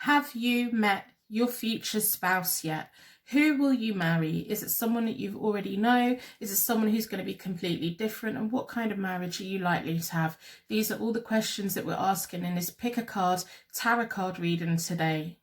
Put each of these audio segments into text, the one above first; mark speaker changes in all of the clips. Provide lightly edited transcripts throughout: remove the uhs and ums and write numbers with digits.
Speaker 1: Have you met your future spouse yet? Who will you marry? Is it someone that you already know? Is it someone who's going to be completely different? And what kind of marriage are you likely to have? These are all the questions that we're asking in this Pick a Card tarot card reading today.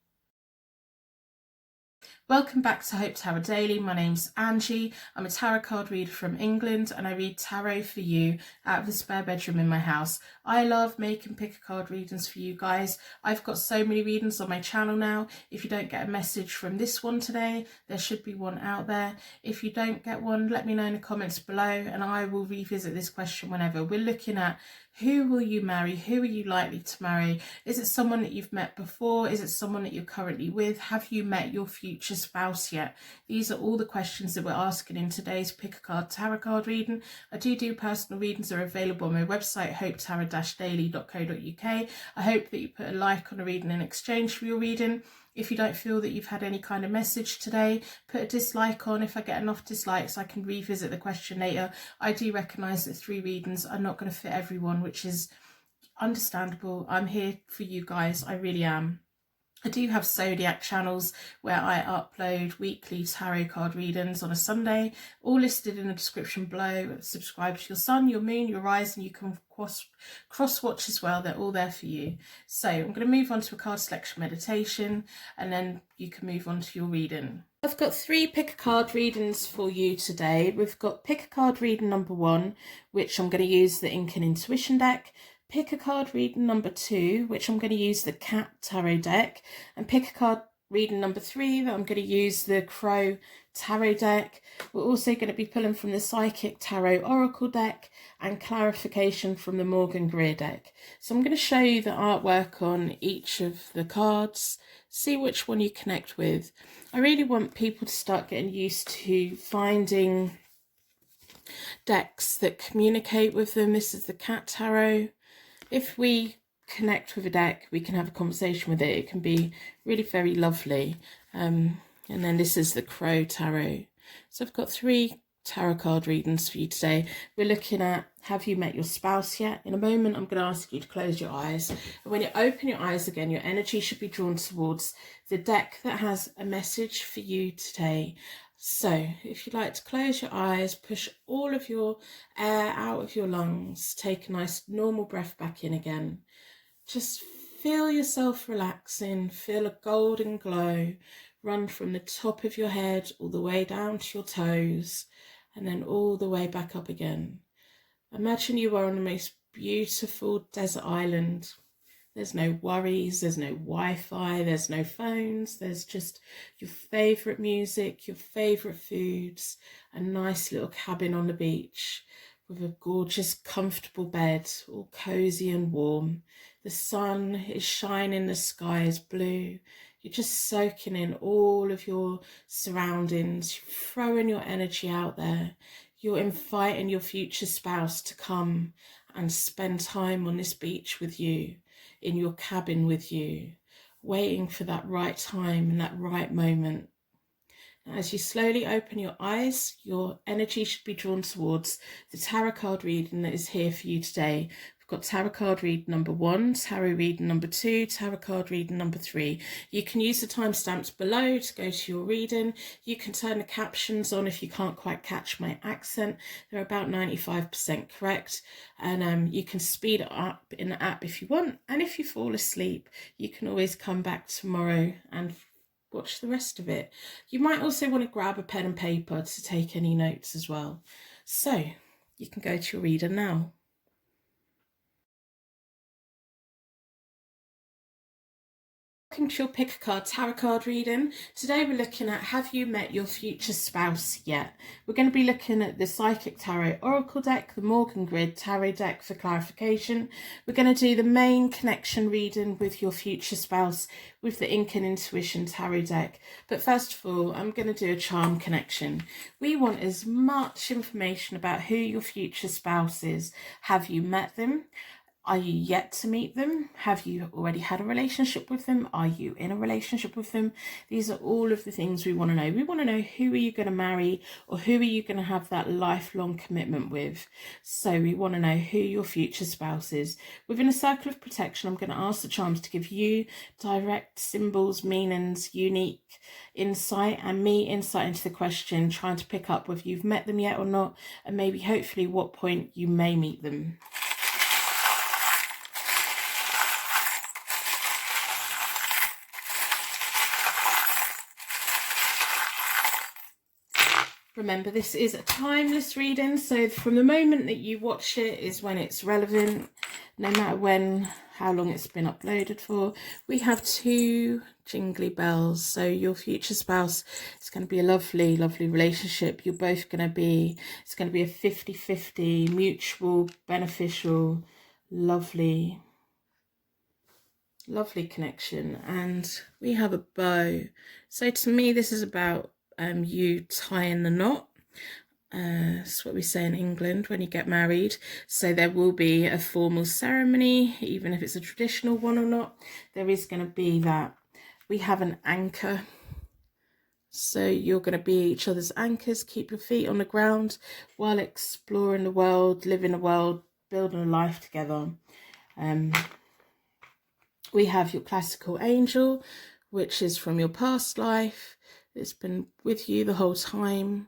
Speaker 1: Welcome back to Hope Tarot Daily. My name's Angie. I'm a tarot card reader from England and I read tarot for you out of the spare bedroom in my house. I love making pick a card readings for you guys. I've got so many readings on my channel now. If you don't get a message from this one today, there should be one out there. If you don't get one, let me know in the comments below and I will revisit this question whenever. We're looking at who will you marry? Who are you likely to marry? Is it someone that you've met before? Is it someone that you're currently with? Have you met your future spouse yet? These are all the questions that we're asking in today's Pick a Card tarot card reading. I do personal readings that are available on my website, hopetarot-daily.co.uk. I hope that you put a like on a reading in exchange for your reading. If you don't feel that you've had any kind of message today, put a dislike on. If I get enough dislikes, I can revisit the question later. I do recognise that 3 readings are not going to fit everyone, which is understandable. I'm here for you guys. I really am. I do have Zodiac channels where I upload weekly tarot card readings on a Sunday, all listed in the description below. Subscribe to your sun, your moon, your rising. You can cross watch as well. They're all there for you. So I'm going to move on to a card selection meditation and then you can move on to your reading. I've got 3 pick a card readings for you today. We've got pick a card reading number 1, which I'm going to use the Ink and Intuition deck. Pick a card reading number 2, which I'm going to use the Cat Tarot deck, and pick a card reading number 3 that I'm going to use the Crow Tarot deck. We're also going to be pulling from the Psychic Tarot Oracle deck and clarification from the Morgan Greer deck. So I'm going to show you the artwork on each of the cards, see which one you connect with. I really want people to start getting used to finding decks that communicate with them. This is the Cat Tarot. If we connect with a deck, we can have a conversation with it. It can be really very lovely. And then this is the Crow Tarot. So I've got 3 tarot card readings for you today. We're looking at, have you met your spouse yet? In a moment, I'm going to ask you to close your eyes. And when you open your eyes again, your energy should be drawn towards the deck that has a message for you today. So if you'd like to close your eyes, push all of your air out of your lungs, take a nice normal breath back in again. Just feel yourself relaxing, feel a golden glow run from the top of your head all the way down to your toes and then all the way back up again. Imagine you are on the most beautiful desert island. There's no worries, there's no Wi-Fi, there's no phones, there's just your favourite music, your favourite foods, a nice little cabin on the beach with a gorgeous comfortable bed, all cosy and warm. The sun is shining, the sky is blue. You're just soaking in all of your surroundings, you're throwing your energy out there. You're inviting your future spouse to come and spend time on this beach with you, in your cabin with you, waiting for that right time and that right moment. Now, as you slowly open your eyes, your energy should be drawn towards the tarot card reading that is here for you today. We've got tarot card reading number 1, tarot reading number 2, tarot card reading number 3. You can use the timestamps below to go to your reading. You can turn the captions on if you can't quite catch my accent. They're about 95% correct. And you can speed it up in the app if you want. And if you fall asleep, you can always come back tomorrow and watch the rest of it. You might also want to grab a pen and paper to take any notes as well. So you can go to your reader now. Welcome to your Pick a Card tarot card reading. Today we're looking at, have you met your future spouse yet? We're going to be looking at the Psychic Tarot Oracle deck, the Morgan Greer Tarot deck for clarification. We're going to do the main connection reading with your future spouse with the Ink and Intuition Tarot deck. But first of all, I'm going to do a charm connection. We want as much information about who your future spouse is. Have you met them? Are you yet to meet them? Have you already had a relationship with them? Are you in a relationship with them? These are all of the things we want to know. We want to know, who are you going to marry, or who are you going to have that lifelong commitment with? So we want to know who your future spouse is. Within a circle of protection, I'm going to ask the charms to give you direct symbols, meanings, unique insight, and me insight into the question, trying to pick up whether you've met them yet or not, and maybe hopefully what point you may meet them. Remember, this is a timeless reading, so from the moment that you watch it is when it's relevant, no matter when, how long it's been uploaded for. We have 2 jingly bells, so your future spouse is going to be a lovely, lovely relationship. You're both going to be, it's going to be a 50-50, mutual, beneficial, lovely, lovely connection. And we have a bow. So to me, this is about you tying the knot. That's what we say in England when you get married. So there will be a formal ceremony, even if it's a traditional one or not. There is going to be that. We have an anchor. So you're going to be each other's anchors. Keep your feet on the ground while exploring the world, living the world, building a life together. We have your classical angel, which is from your past life. It's been with you the whole time.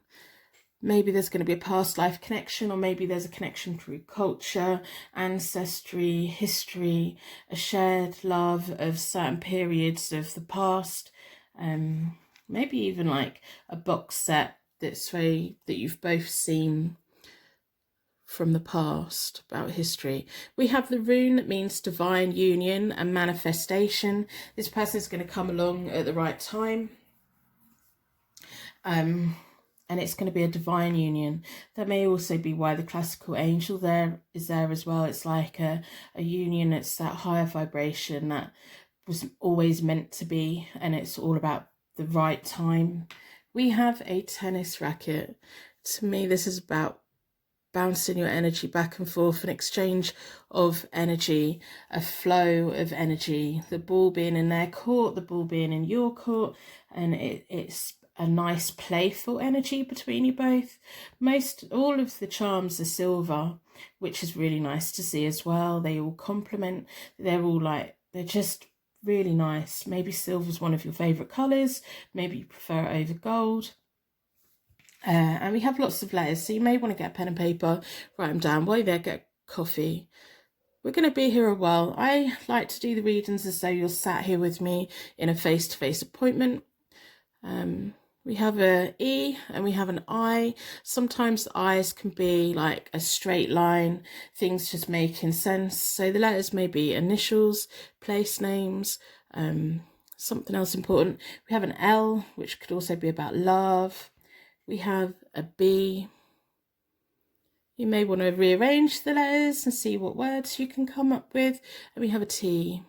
Speaker 1: Maybe there's going to be a past life connection, or maybe there's a connection through culture, ancestry, history, a shared love of certain periods of the past. Maybe even like a box set that you've both seen from the past about history. We have the rune that means divine union and manifestation. This person is going to come along at the right time. And it's going to be a divine union. That may also be why the classical angel is there as well. It's like a union. It's that higher vibration that was always meant to be, and it's all about the right time. We have a tennis racket. To me, this is about bouncing your energy back and forth, an exchange of energy, a flow of energy, the ball being in their court, the ball being in your court, and it's a nice playful energy between you both. All of the charms are silver, which is really nice to see as well. They all complement. They're just really nice. Maybe silver's one of your favorite colors. Maybe you prefer it over gold. And we have lots of letters, so you may want to get a pen and paper, write them down. While you're there, get coffee. We're going to be here a while. I like to do the readings as though you're sat here with me in a face-to-face appointment. We have an E and we have an I. Sometimes the I's can be like a straight line, things just making sense. So the letters may be initials, place names, something else important. We have an L, which could also be about love. We have a B. You may want to rearrange the letters and see what words you can come up with. And we have a T.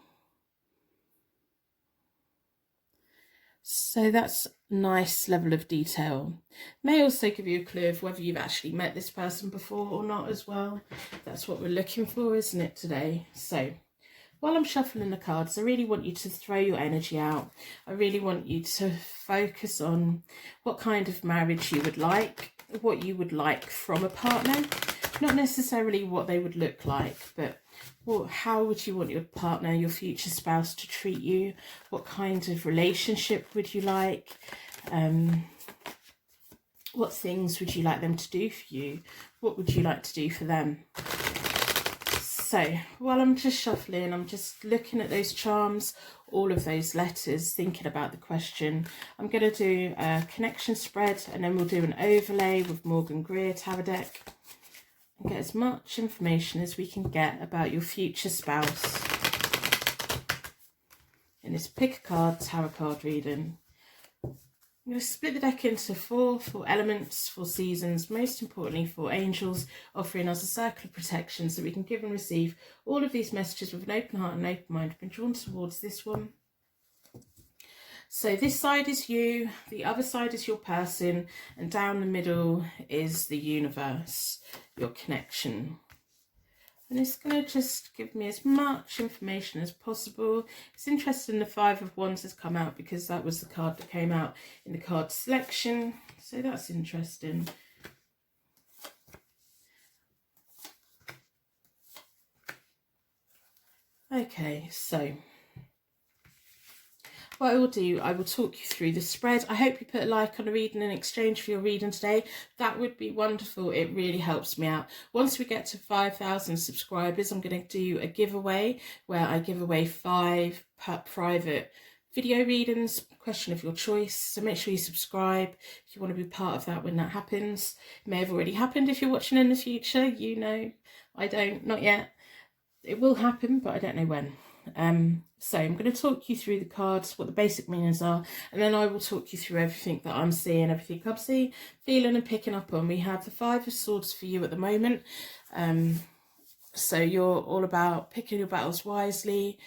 Speaker 1: So that's a nice level of detail. May also give you a clue of whether you've actually met this person before or not as well. That's what we're looking for, isn't it, today? So while I'm shuffling the cards, I really want you to throw your energy out. I really want you to focus on what kind of marriage you would like, what you would like from a partner. Not necessarily what they would look like, but how would you want your partner, your future spouse, to treat you? What kind of relationship would you like? What things would you like them to do for you? What would you like to do for them? So while I'm just shuffling, I'm just looking at those charms, all of those letters, thinking about the question. I'm going to do a connection spread, and then we'll do an overlay with Morgan Greer Tarot deck and get as much information as we can get about your future spouse in this pick a card tarot card reading. I'm going to split the deck into four elements, 4 seasons, most importantly 4 angels, offering us a circle of protection so we can give and receive all of these messages with an open heart and open mind. I've been drawn towards this one. So this side is you, the other side is your person, and down the middle is the universe, your connection. And it's going to just give me as much information as possible. It's interesting the Five of Wands has come out because that was the card that came out in the card selection. So that's interesting. Okay, so what I will do, I will talk you through the spread. I hope you put a like on a reading in exchange for your reading today. That would be wonderful. It really helps me out. Once we get to 5,000 subscribers, I'm going to do a giveaway where I give away 5 private video readings, question of your choice. So make sure you subscribe if you want to be part of that when that happens. It may have already happened if you're watching in the future. You know, I don't, not yet. It will happen, but I don't know when. So I'm going to talk you through the cards, what the basic meanings are, and then I will talk you through everything that I'm seeing, everything I'm seeing, feeling and picking up on. We have the Five of Swords for you at the moment. So you're all about picking your battles wisely,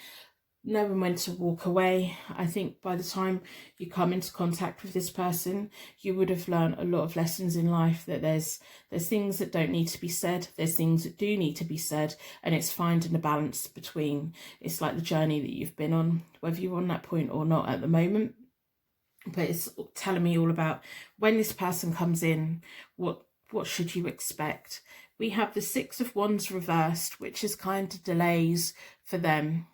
Speaker 1: knowing when to walk away. I think by the time you come into contact with this person, you would have learned a lot of lessons in life, that there's things that don't need to be said, there's things that do need to be said, and it's finding a balance between. It's like the journey that you've been on, whether you're on that point or not at the moment. But it's telling me all about when this person comes in, what should you expect. We have the Six of Wands reversed, which is kind of delays for them.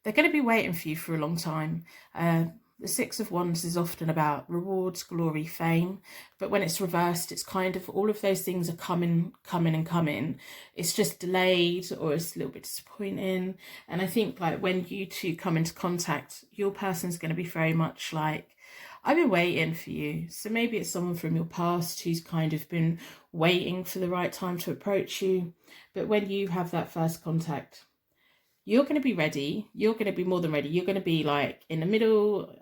Speaker 1: They're going to be waiting for you for a long time. The Six of Wands is often about rewards, glory, fame. But when it's reversed, it's kind of all of those things are coming. It's just delayed, or it's a little bit disappointing. And I think like when you two come into contact, your person's going to be very much like, I've been waiting for you. So maybe it's someone from your past who's kind of been waiting for the right time to approach you. But when you have that first contact, you're going to be ready. You're going to be more than ready. You're going to be like in the middle,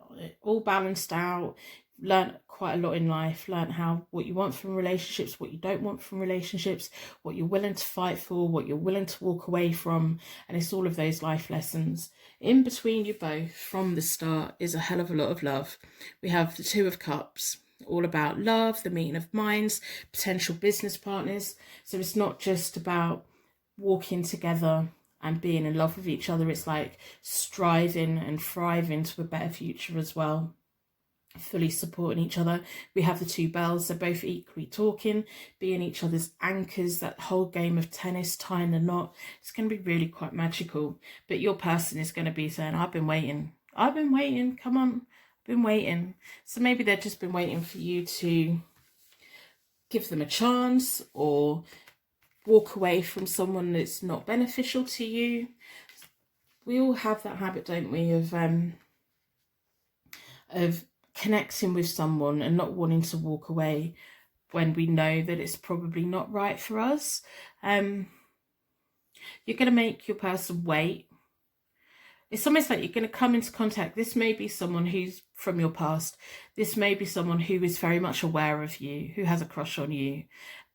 Speaker 1: all balanced out, learn quite a lot in life, learn what you want from relationships, what you don't want from relationships, what you're willing to fight for, what you're willing to walk away from. And it's all of those life lessons. In between you both, from the start, is a hell of a lot of love. We have the Two of Cups, all about love, the meeting of minds, potential business partners. So it's not just about walking together and being in love with each other. It's like striving and thriving to a better future as well, fully supporting each other. We have the Two Bells. They're both equally talking, being each other's anchors, that whole game of tennis, tying the knot. It's going to be really quite magical. But your person is going to be saying, I've been waiting, come on, I've been waiting. So maybe they've just been waiting for you to give them a chance, or walk away from someone that's not beneficial to you. We all have that habit, don't we, of connecting with someone and not wanting to walk away when we know that it's probably not right for us. You're going to make your person wait. It's almost like you're going to come into contact. This may be someone who's from your past. This may be someone who is very much aware of you, who has a crush on you,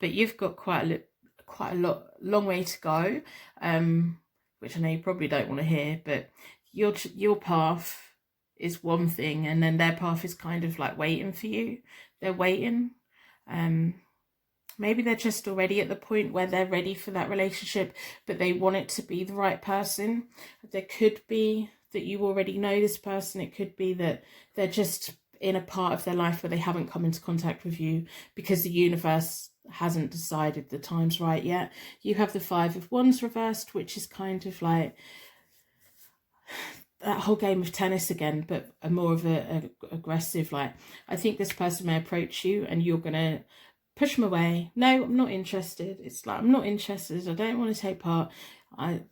Speaker 1: but you've got quite a long way to go, which I know you probably don't want to hear, but your path is one thing, and then their path is kind of like waiting for you. They're waiting. Maybe they're just already at the point where they're ready for that relationship, but they want it to be the right person. There could be that you already know this person. It could be that they're just in a part of their life where they haven't come into contact with you because the universe hasn't decided the time's right yet. You have the Five of Wands reversed, which is kind of like that whole game of tennis again, but a more of a aggressive, like, I think this person may approach you and you're gonna push them away. No, I'm not interested. It's like, I'm not interested. I don't want to take part. I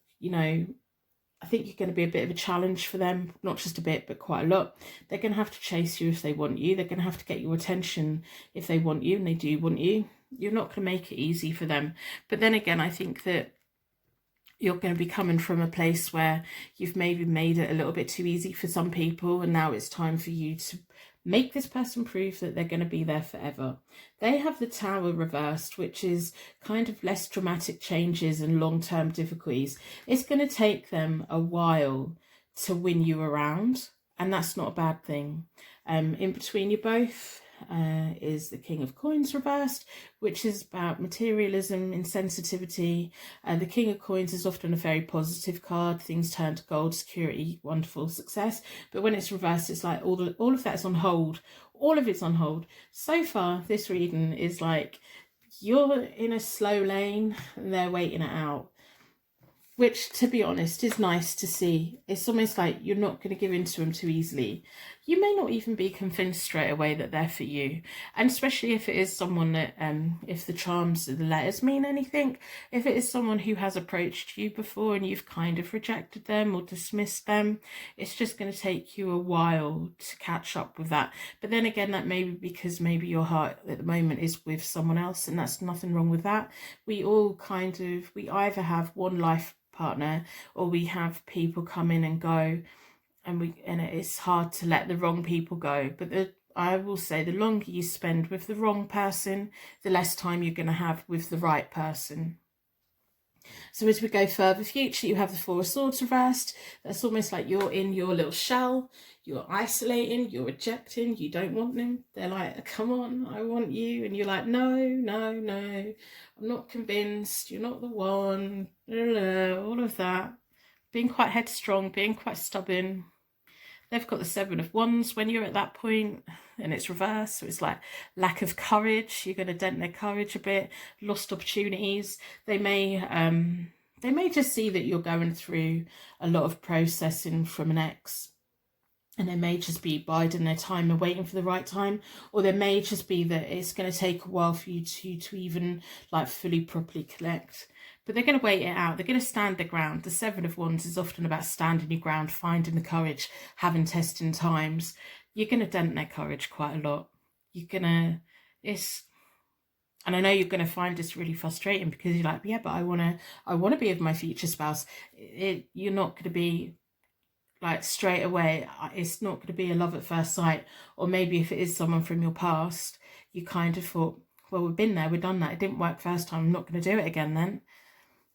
Speaker 1: think you're going to be a bit of a challenge for them, not just a bit, but quite a lot. They're going to have to chase you if they want you. They're going to have to get your attention if they want you, and they do want you. You're not going to make it easy for them. But then again, I think that you're going to be coming from a place where you've maybe made it a little bit too easy for some people, and now it's time for you to make this person prove that they're going to be there forever. They have the Tower reversed, which is kind of less dramatic changes and long-term difficulties. It's going to take them a while to win you around, and that's not a bad thing. In between you both, is the King of Coins reversed, which is about materialism, insensitivity. And the King of Coins is often a very positive card. Things turn to gold, security, wonderful success. But when it's reversed, it's like all of that's on hold. All of it's on hold. So far, this reading is like you're in a slow lane and they're waiting it out. Which, to be honest, is nice to see. It's almost like you're not going to give in to them too easily. You may not even be convinced straight away that they're for you. And especially if it is someone that, if the charms of the letters mean anything, if it is someone who has approached you before and you've kind of rejected them or dismissed them, it's just going to take you a while to catch up with that. But then again, that may be because maybe your heart at the moment is with someone else, and that's nothing wrong with that. We all we either have one life partner or we have people come in and go, and it's hard to let the wrong people go. But I will say the longer you spend with the wrong person, the less time you're going to have with the right person. So as we go further future, you have the Four of Swords reversed. That's almost like you're in your little shell, you're isolating, you're rejecting, you don't want them. They're like, come on, I want you. And you're like, no, I'm not convinced, you're not the one, all of that. Being quite headstrong, being quite stubborn. They've got the Seven of Wands when you're at that point, and it's reversed. So it's like lack of courage. You're going to dent their courage a bit. Lost opportunities. They may just see that you're going through a lot of processing from an ex, and they may just be biding their time and waiting for the right time, or there may just be that it's going to take a while for you to even like fully properly connect. But they're going to wait it out. They're going to stand their ground. The Seven of Wands is often about standing your ground, finding the courage, having testing times. You're going to dent their courage quite a lot. And I know you're going to find this really frustrating because you're like, yeah, but I want to be with my future spouse. You're not going to be like straight away. It's not going to be a love at first sight. Or maybe if it is someone from your past, you kind of thought, well, we've been there, we've done that. It didn't work first time. I'm not going to do it again then.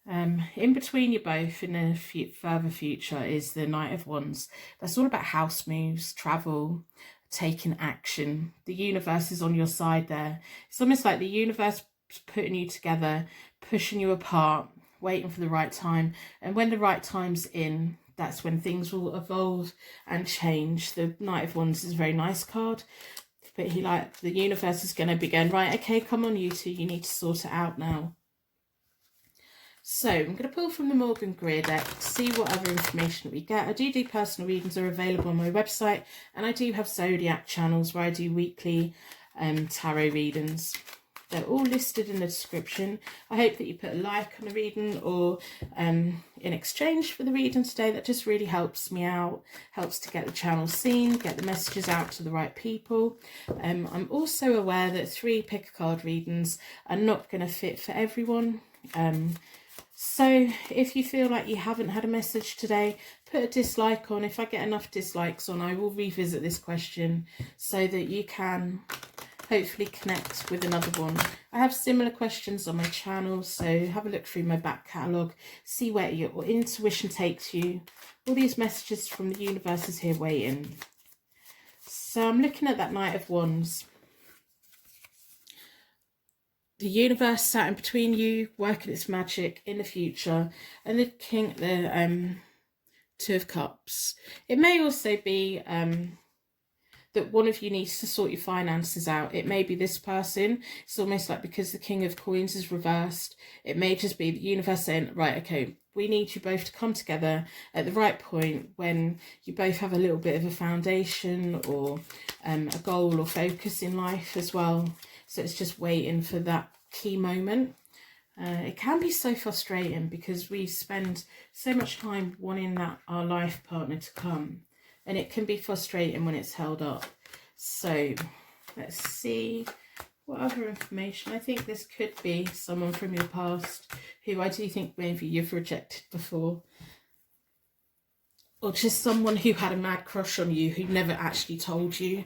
Speaker 1: In between you both in the further future is the Knight of Wands. That's all about house moves, travel, taking action. The universe is on your side there. It's almost like the universe putting you together, pushing you apart, waiting for the right time. And when the right time's in, that's when things will evolve and change. The Knight of Wands is a very nice card, but the universe is going to be going, right, okay, come on, you two, you need to sort it out now. So I'm going to pull from the Morgan Greer deck to see what other information we get. I do personal readings are available on my website, and I do have Zodiac channels where I do weekly tarot readings. They're all listed in the description. I hope that you put a like on the reading or in exchange for the reading today. That just really helps me out, helps to get the channel seen, get the messages out to the right people. I'm also aware that 3 pick-a-card readings are not going to fit for everyone. So if you feel like you haven't had a message today, put a dislike on. If I get enough dislikes on, I will revisit this question so that you can hopefully connect with another one. I have similar questions on my channel, so have a look through my back catalogue, see where your intuition takes you. All these messages from the universe is here waiting. So I'm looking at that Knight of Wands. The universe sat in between you, working its magic in the future, and the Two of Cups. It may also be that one of you needs to sort your finances out. It may be this person. It's almost like because the King of Coins is reversed, it may just be the universe saying, right, okay, we need you both to come together at the right point when you both have a little bit of a foundation or a goal or focus in life as well. So it's just waiting for that key moment. It can be so frustrating because we spend so much time wanting our life partner to come, and it can be frustrating when it's held up. So let's see what other information. I think this could be someone from your past who I do think maybe you've rejected before. or just someone who had a mad crush on you who never actually told you,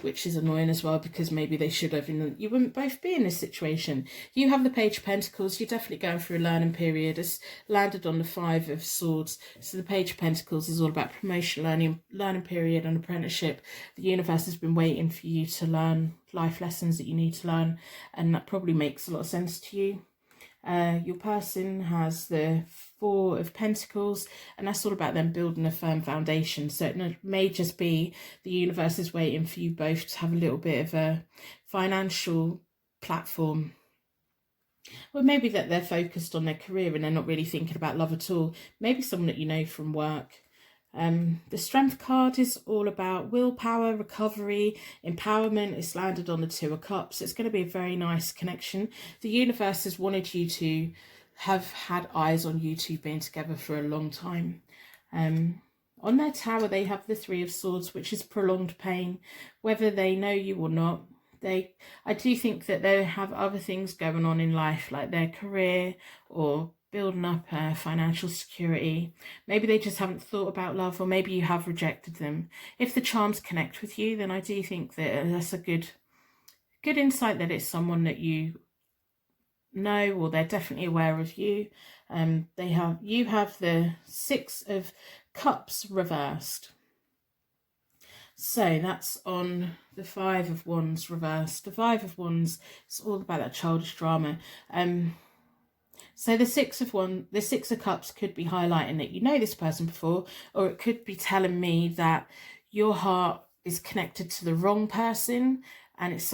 Speaker 1: which is annoying as well, because maybe they should have, and you wouldn't both be in this situation. You have the Page of Pentacles. You're definitely going through a learning period. It's landed on the Five of Swords. So the Page of Pentacles is all about promotion, learning period and apprenticeship. The universe has been waiting for you to learn life lessons that you need to learn, and that probably makes a lot of sense to you. Your person has the Four of Pentacles, and that's all about them building a firm foundation. So it may just be the universe is waiting for you both to have a little bit of a financial platform. Or maybe that they're focused on their career and they're not really thinking about love at all. Maybe someone that you know from work. The Strength card is all about willpower, recovery, empowerment. It's landed on the Two of Cups. It's going to be a very nice connection. The universe has wanted you to have had eyes on you two being together for a long time. On their tower, they have the Three of Swords, which is prolonged pain, whether they know you or not. I do think that they have other things going on in life, like their career or building up financial security. Maybe they just haven't thought about love, or maybe you have rejected them. If the charms connect with you, then I do think that that's a good insight that it's someone that you know, or they're definitely aware of you. You have the Six of Cups reversed. So that's on the Five of Wands reversed. The Five of Wands is all about that childish drama. So the Six of Cups could be highlighting that you know this person before, or it could be telling me that your heart is connected to the wrong person, and it's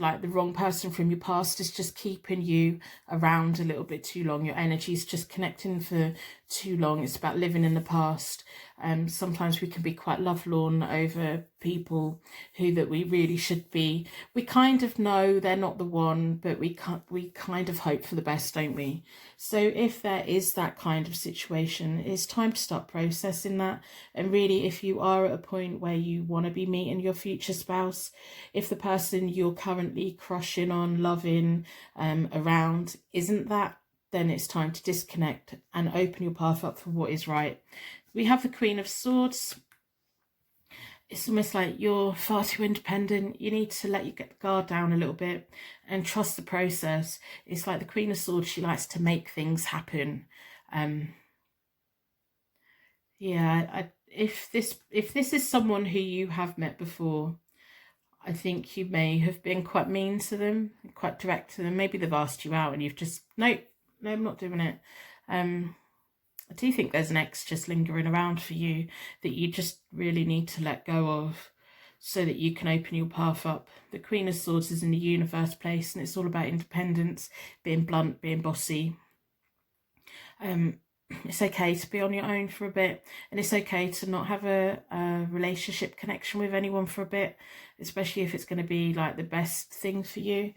Speaker 1: like the wrong person from your past is just keeping you around a little bit too long. Your energy is just connecting for too long. It's about living in the past. Sometimes we can be quite lovelorn over people that we really should be. We kind of know they're not the one, but we kind of hope for the best, don't we? So if there is that kind of situation, it's time to start processing that. And really, if you are at a point where you want to be meeting your future spouse, if the person you're currently crushing on, loving, around isn't that, then it's time to disconnect and open your path up for what is right. We have the Queen of Swords. It's almost like you're far too independent. You need to let you get the guard down a little bit and trust the process. It's like the Queen of Swords, she likes to make things happen. If this is someone who you have met before, I think you may have been quite mean to them, quite direct to them. Maybe they've asked you out and you've just, no, I'm not doing it. I do think there's an ex just lingering around for you that you just really need to let go of so that you can open your path up. The Queen of Swords is in the universe place, and it's all about independence, being blunt, being bossy. It's okay to be on your own for a bit, and it's okay to not have a relationship connection with anyone for a bit, especially if it's going to be like the best thing for you.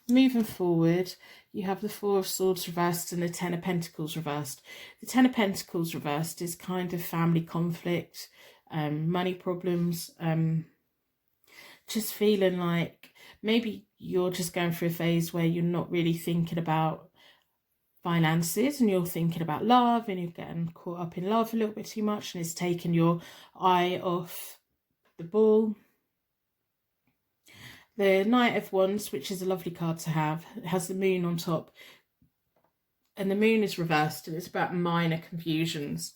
Speaker 1: Moving forward, you have the Four of Swords reversed and the Ten of Pentacles reversed. The Ten of Pentacles reversed is kind of family conflict, money problems, just feeling like maybe you're just going through a phase where you're not really thinking about finances and you're thinking about love, and you're getting caught up in love a little bit too much, and it's taken your eye off the ball. The Knight of Wands, which is a lovely card to have, it has the moon on top, and the moon is reversed, and it's about minor confusions.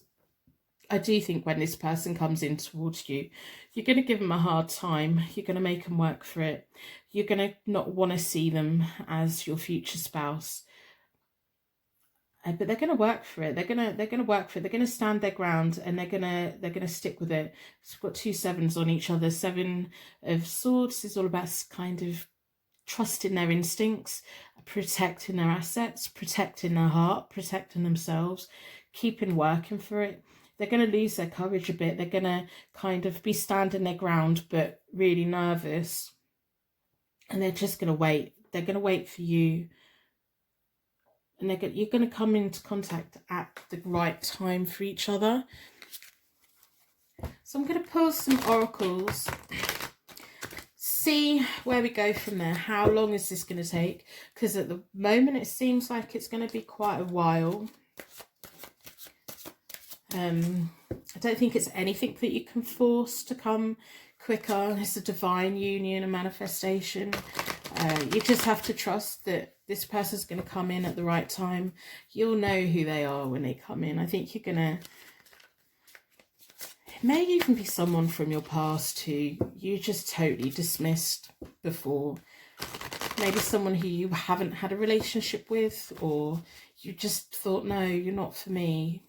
Speaker 1: I do think when this person comes in towards you, you're going to give them a hard time. You're going to make them work for it. You're going to not want to see them as your future spouse. But they're going to work for it. They're going to work for it. They're going to stand their ground, and they're going to stick with it. So we've got two sevens on each other. Seven of Swords is all about kind of trusting their instincts, protecting their assets, protecting their heart, protecting themselves, keeping working for it. They're going to lose their courage a bit. They're going to kind of be standing their ground, but really nervous. And they're just going to wait. They're going to wait for you. And you're going to come into contact at the right time for each other. So I'm going to pull some oracles, see where we go from there. How long is this going to take? Because at the moment it seems like it's going to be quite a while. I don't think it's anything that you can force to come quicker. It's a divine union, a manifestation. You just have to trust that this person's going to come in at the right time. You'll know who they are when they come in. I think you're going to... It may even be someone from your past who you just totally dismissed before. Maybe someone who you haven't had a relationship with, or you just thought, no, you're not for me.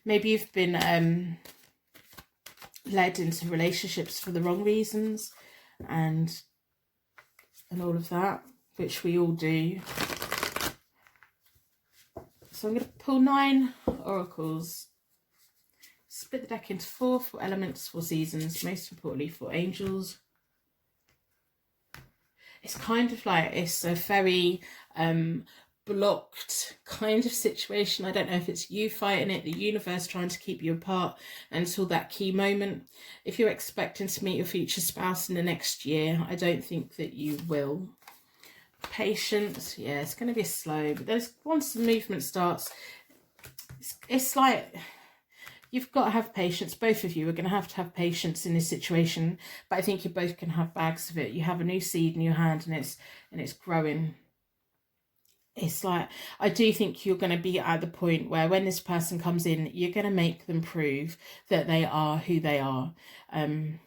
Speaker 1: Maybe you've been led into relationships for the wrong reasons and all of that, which we all do. So I'm going to pull 9 oracles. Split the deck into 4 for elements, 4 seasons, most importantly for angels. It's kind of like, it's a very blocked kind of situation. I don't know if it's you fighting it, the universe trying to keep you apart until that key moment. If you're expecting to meet your future spouse in the next year, I don't think that you will. Patience, yeah, it's going to be slow, but there's, once the movement starts, it's like you've got to have patience. Both of you are going to have patience in this situation, but I think you both can have bags of it. You have a new seed in your hand and it's growing. It's like, I do think you're going to be at the point where when this person comes in, you're going to make them prove that they are who they are. And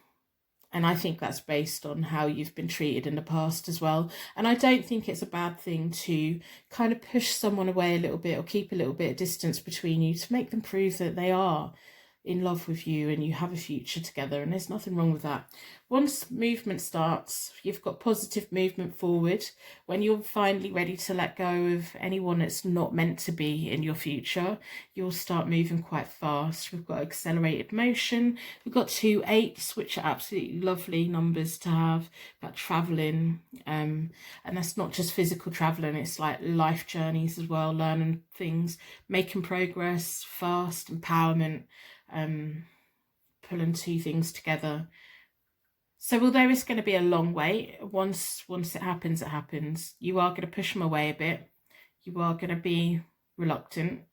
Speaker 1: I think that's based on how you've been treated in the past as well. And I don't think it's a bad thing to kind of push someone away a little bit or keep a little bit of distance between you to make them prove that they are in love with you and you have a future together, and there's nothing wrong with that. Once movement starts, you've got positive movement forward. When you're finally ready to let go of anyone that's not meant to be in your future, you'll start moving quite fast. We've got accelerated motion. We've got 2 8s, which are absolutely lovely numbers to have. About traveling, and that's not just physical traveling, it's like life journeys as well, learning things, making progress, fast, empowerment. Pulling 2 things together. So although it's going to be a long wait, once it happens, it happens. You are going to push them away a bit. You are going to be reluctant.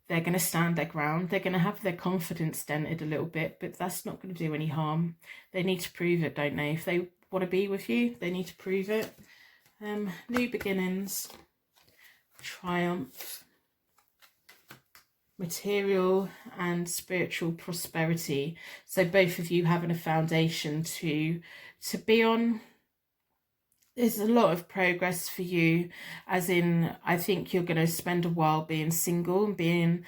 Speaker 1: They're going to stand their ground. They're going to have their confidence dented a little bit, but that's not going to do any harm. They need to prove it, don't they? If they want to be with you, they need to prove it. New beginnings, triumph, material and spiritual prosperity. So both of you having a foundation to be on. There's a lot of progress for you, as in, I think you're going to spend a while being single and being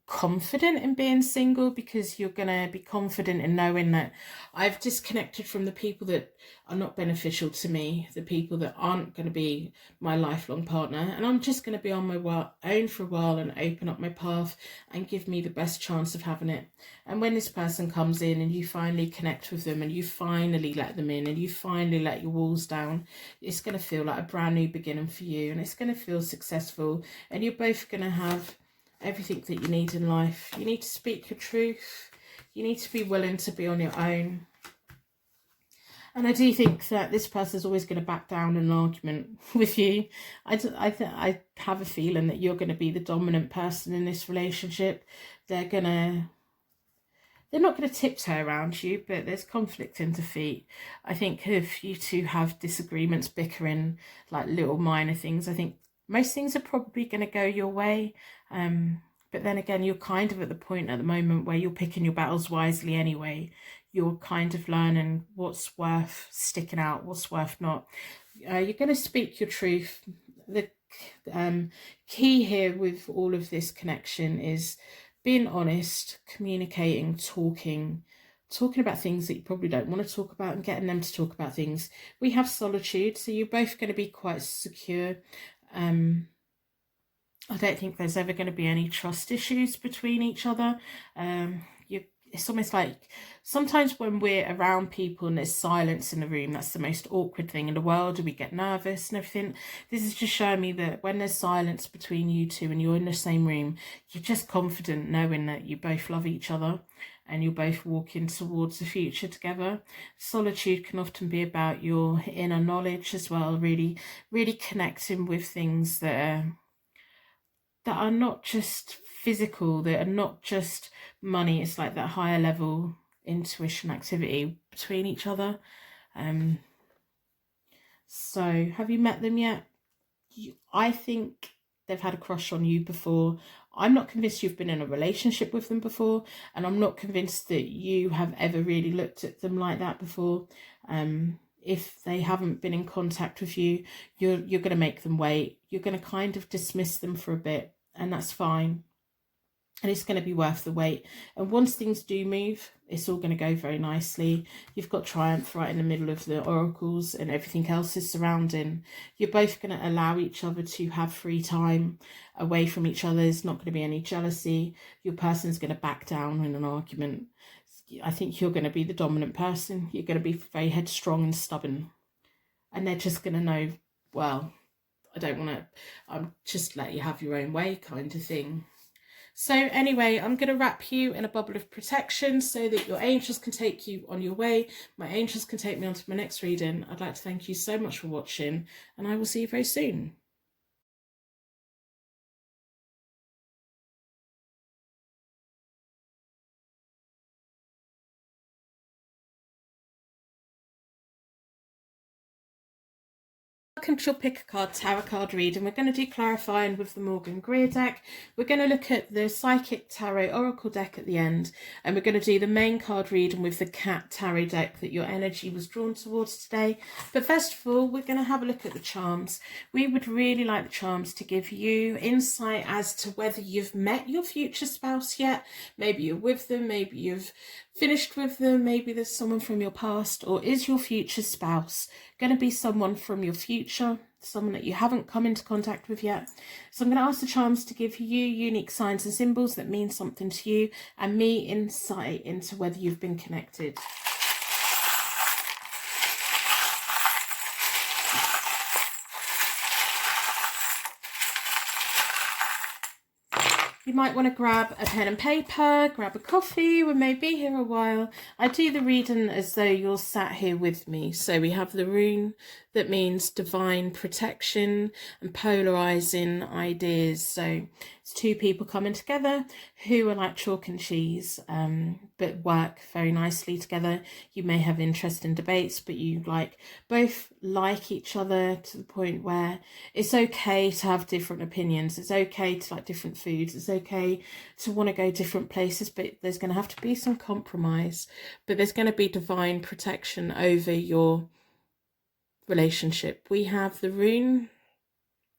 Speaker 1: confident in being single, because you're going to be confident in knowing that I've disconnected from the people that are not beneficial to me, the people that aren't going to be my lifelong partner, and I'm just going to be on my own for a while and open up my path and give me the best chance of having it. And when this person comes in and you finally connect with them and you finally let them in and you finally let your walls down, it's going to feel like a brand new beginning for you, and it's going to feel successful, and you're both going to have everything that you need in life. You need to speak your truth. You need to be willing to be on your own. And I do think that this person is always going to back down in an argument with you. I have a feeling that you're going to be the dominant person in this relationship. They're not going to tiptoe around you, but there's conflict in defeat. I think if you two have disagreements, bickering, like little minor things, I think most things are probably going to go your way. But then again, you're kind of at the point at the moment where you're picking your battles wisely anyway. You're kind of learning what's worth sticking out, what's worth not. You're going to speak your truth. The key here with all of this connection is being honest, communicating, talking about things that you probably don't want to talk about, and getting them to talk about things. We have solitude, so you're both going to be quite secure. I don't think there's ever going to be any trust issues between each other. It's almost like sometimes when we're around people and there's silence in the room, that's the most awkward thing in the world, and we get nervous and everything. This is just showing me that when there's silence between you two and you're in the same room, you're just confident knowing that you both love each other and you're both walking towards the future together. Solitude can often be about your inner knowledge as well, really connecting with things that are that are not just physical, that are not just money. It's like that higher level intuition activity between each other. So have you met them yet? I think they've had a crush on you before. I'm not convinced you've been in a relationship with them before, and I'm not convinced that you have ever really looked at them like that before. If they haven't been in contact with you, you're going to make them wait. You're going to kind of dismiss them for a bit, and that's fine. And it's going to be worth the wait. And once things do move, it's all going to go very nicely. You've got Triumph right in the middle of the oracles, and everything else is surrounding. You're both going to allow each other to have free time away from each other. There's not going to be any jealousy. Your person's going to back down in an argument. I think you're going to be the dominant person. You're going to be very headstrong and stubborn. And they're just going to know, well, I don't want to, I'm just let you have your own way kind of thing. So anyway, I'm going to wrap you in a bubble of protection so that your angels can take you on your way. My angels can take me on to my next reading. I'd like to thank you so much for watching, and I will see you very soon. Welcome to your Pick a Card Tarot card reading. We're going to do clarifying with the Morgan Greer deck. We're going to look at the Psychic Tarot Oracle deck at the end, and we're going to do the main card reading with the Cat Tarot deck that your energy was drawn towards today. But first of all, we're going to have a look at the charms. We would really like the charms to give you insight as to whether you've met your future spouse yet. Maybe you're with them, maybe you've finished with them, maybe there's someone from your past, or is your future spouse going to be someone from your future, someone that you haven't come into contact with yet? So I'm going to ask the charms to give you unique signs and symbols that mean something to you, and me insight into whether you've been connected. You might want to grab a pen and paper, grab a coffee. We may be here a while. I do the reading as though you're sat here with me. So we have the rune that means divine protection and polarizing ideas. So it's two people coming together who are like chalk and cheese, but work very nicely together. You may have interest in debates, but you both like each other to the point where it's okay to have different opinions. It's okay to like different foods. It's okay to want to go different places, but there's going to have to be some compromise. But there's going to be divine protection over your relationship. We have the rune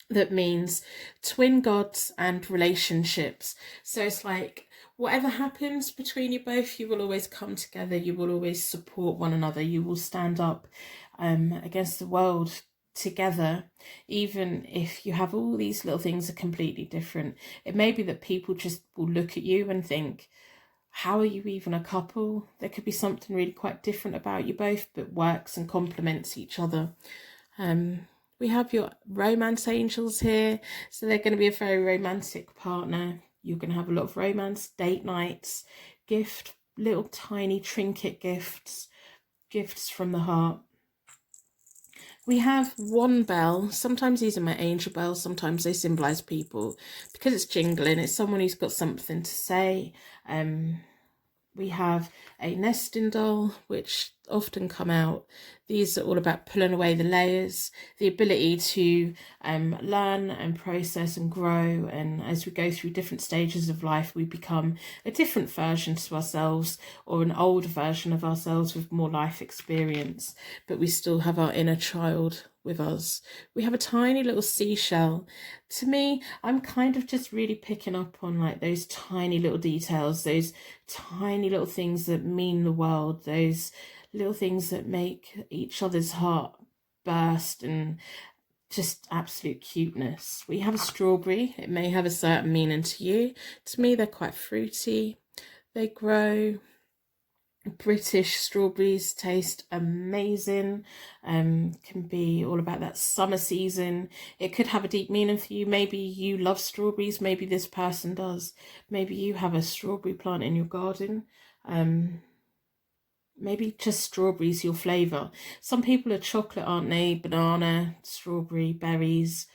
Speaker 1: that means twin gods and relationships. So it's like whatever happens between you both, you will always come together. You will always support one another. You will stand up against the world together, even if you have all these little things that are completely different. It may be that people just will look at you and think, how are you even a couple? There could be something really quite different about you both, but works and complements each other. We have your romance angels here. So they're going to be a very romantic partner. You're going to have a lot of romance, date nights, gift, little tiny trinket gifts, gifts from the heart. We have one bell. Sometimes these are my angel bells. Sometimes they symbolize people. Because it's jingling, it's someone who's got something to say. We have a nesting doll, which often come out. These are all about pulling away the layers, the ability to learn and process and grow. And as we go through different stages of life, we become a different version to ourselves, or an older version of ourselves with more life experience. But we still have our inner child with us. We have a tiny little seashell. To me, I'm kind of just really picking up on like those tiny little details, those tiny little things that mean the world, those little things that make each other's heart burst, and just absolute cuteness. We have a strawberry. It may have a certain meaning to you. To me, they're quite fruity. They grow. British strawberries taste amazing. Can be all about that summer season. It could have a deep meaning for you. Maybe you love strawberries. Maybe this person does. Maybe you have a strawberry plant in your garden. Maybe just strawberries your flavour. Some people are chocolate, aren't they? Banana, strawberry, berries.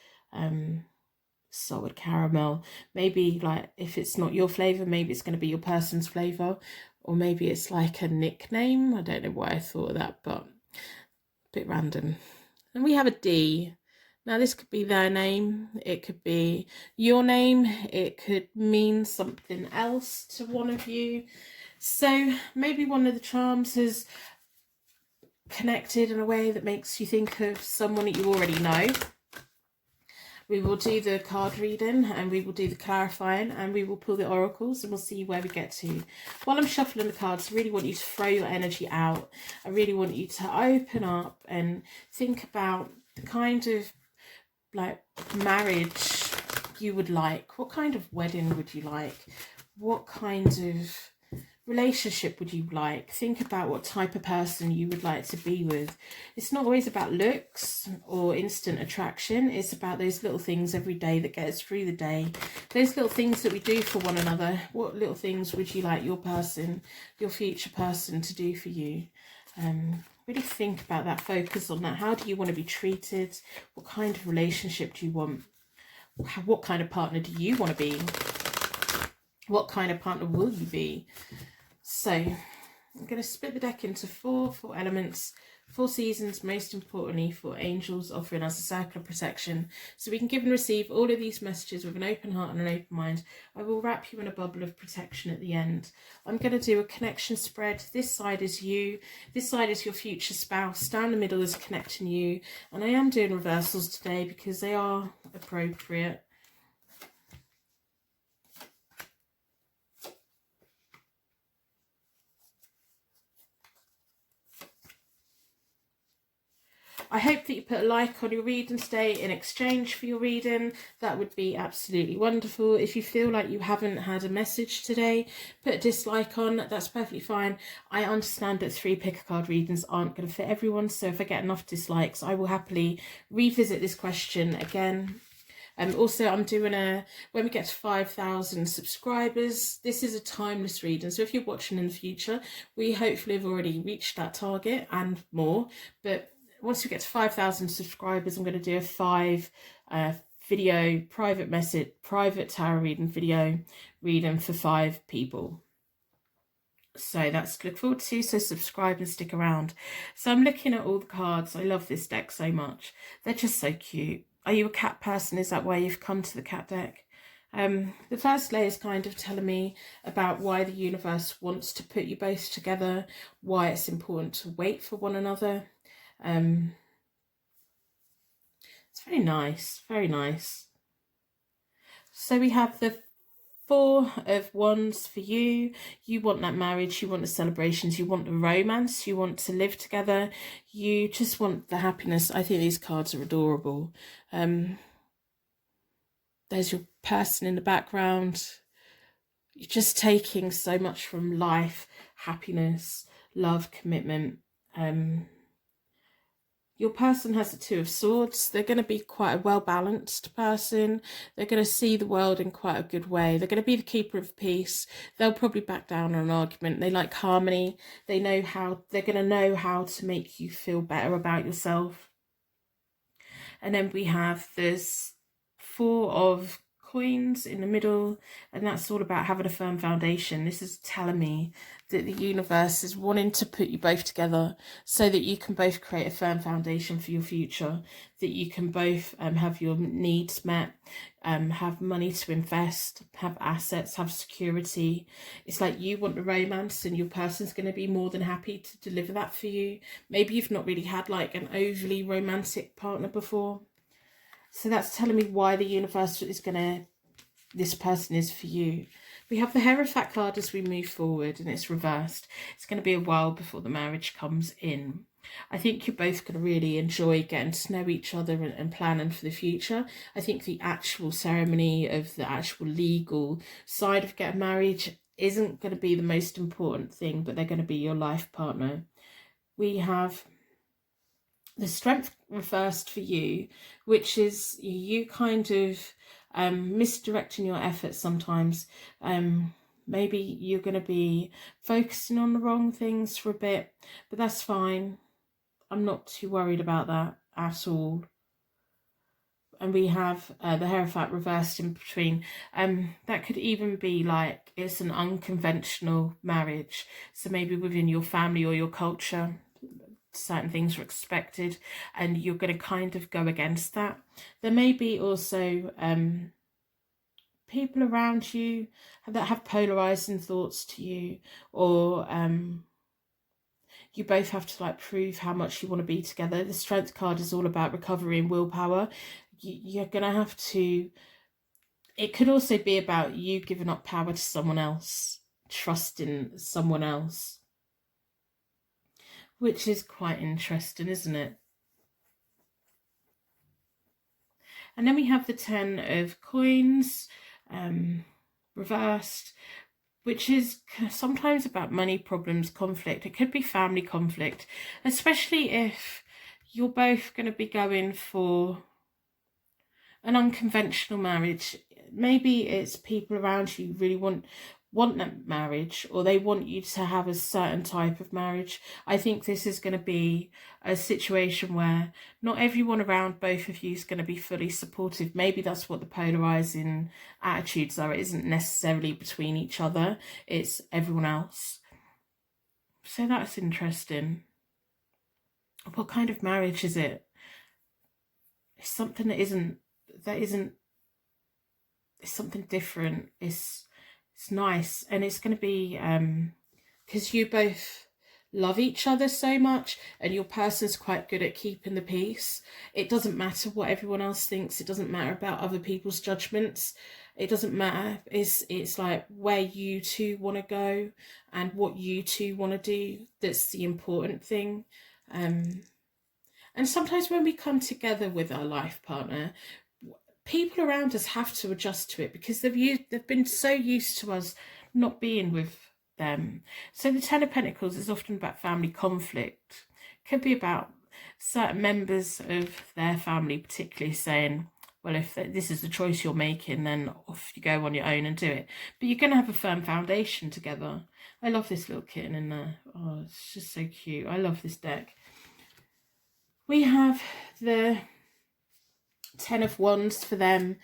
Speaker 1: salted caramel. Maybe like if it's not your flavour, maybe it's going to be your person's flavour, or maybe it's like a nickname. I don't know why I thought of that, but a bit random. And we have a D. Now this could be their name, it could be your name, it could mean something else to one of you. So maybe one of the charms has connected in a way that makes you think of someone that you already know. We will do the card reading and we will do the clarifying and we will pull the oracles and we'll see where we get to. While I'm shuffling the cards, I really want you to throw your energy out. I really want you to open up and think about the kind of like marriage you would like. What kind of wedding would you like? What kind of relationship would you like? Think about what type of person you would like to be with. It's not always about looks or instant attraction. It's about those little things every day that get us through the day. Those little things that we do for one another. What little things would you like your person, your future person, to do for you? Really think about that. Focus on that. How do you want to be treated? What kind of relationship do you want? What kind of partner do you want to be? What kind of partner will you be? So I'm going to split the deck into four elements, 4 seasons, most importantly for angels offering us a circle of protection, so we can give and receive all of these messages with an open heart and an open mind. I will wrap you in a bubble of protection at the end. I'm going to do a connection spread. This side is you, this side is your future spouse, down the middle is connecting you, and I am doing reversals today because they are appropriate. I hope that you put a like on your reading today in exchange for your reading. That would be absolutely wonderful. If you feel like you haven't had a message today, put a dislike on. That's perfectly fine. I understand that 3 pick-a-card readings aren't going to fit everyone, so if I get enough dislikes, I will happily revisit this question again. Also, I'm doing when we get to 5,000 subscribers, this is a timeless reading. So if you're watching in the future, we hopefully have already reached that target and more. But once we get to 5,000 subscribers, I'm going to do a 5 video private tarot reading video reading for 5 people. So that's to look forward to. So subscribe and stick around. So I'm looking at all the cards. I love this deck so much. They're just so cute. Are you a cat person? Is that why you've come to the cat deck? The first layer is kind of telling me about why the universe wants to put you both together, why it's important to wait for one another. It's very nice, very nice. So we have the 4 of Wands for you. You want that marriage, you want the celebrations, you want the romance, you want to live together, you just want the happiness. I think these cards are adorable. There's your person in the background. You're just taking so much from life, happiness, love, commitment. Your person has the 2 of Swords. They're going to be quite a well-balanced person. They're going to see the world in quite a good way. They're going to be the keeper of peace. They'll probably back down on an argument. They like harmony. They're going to know how to make you feel better about yourself. And then we have this 4 of Coins in the middle, and that's all about having a firm foundation. This is telling me that the universe is wanting to put you both together so that you can both create a firm foundation for your future, that you can both have your needs met, have money to invest, have assets, have security. It's like you want the romance and your person's going to be more than happy to deliver that for you. Maybe you've not really had like an overly romantic partner before. So that's telling me why the universe is this person is for you. We have the Hierophant card as we move forward, and it's reversed. It's going to be a while before the marriage comes in. I think you're both going to really enjoy getting to know each other and planning for the future. I think the actual ceremony of the actual legal side of getting married isn't going to be the most important thing, but they're going to be your life partner. We have the Strength reversed for you, which is you kind of misdirecting your efforts sometimes. Maybe you're going to be focusing on the wrong things for a bit, but that's fine. I'm not too worried about that at all. and we have the Hierophant reversed in between. That could even be like it's an unconventional marriage. So maybe within your family or your culture, certain things are expected and you're going to kind of go against that. There may be also people around you that have polarizing thoughts to you, or you both have to like prove how much you want to be together. The Strength card is all about recovery and willpower. You're gonna have to, it could also be about you giving up power to someone else, trusting someone else, which is quite interesting, isn't it? And then we have the 10 of Coins reversed, which is sometimes about money problems, conflict. It could be family conflict, especially if you're both going to be going for an unconventional marriage. Maybe it's people around you really want that marriage, or they want you to have a certain type of marriage. I think this is going to be a situation where not everyone around both of you is going to be fully supportive. Maybe that's what the polarizing attitudes are. It isn't necessarily between each other, it's everyone else. So that's interesting. What kind of marriage is it? It's something that isn't, it's something different. It's nice, and it's going to be because you both love each other so much and your person's quite good at keeping the peace. It doesn't matter what everyone else thinks. It doesn't matter about other people's judgments. It doesn't matter. It's like where you two want to go and what you two want to do. That's the important thing. And sometimes when we come together with our life partner, people around us have to adjust to it because they've been so used to us not being with them. So the 10 of Pentacles is often about family conflict. It could be about certain members of their family particularly saying, well, if this is the choice you're making, then off you go on your own and do it. But you're going to have a firm foundation together. I love this little kitten in there. Oh, it's just so cute. I love this deck. We have the 10 of Wands for them.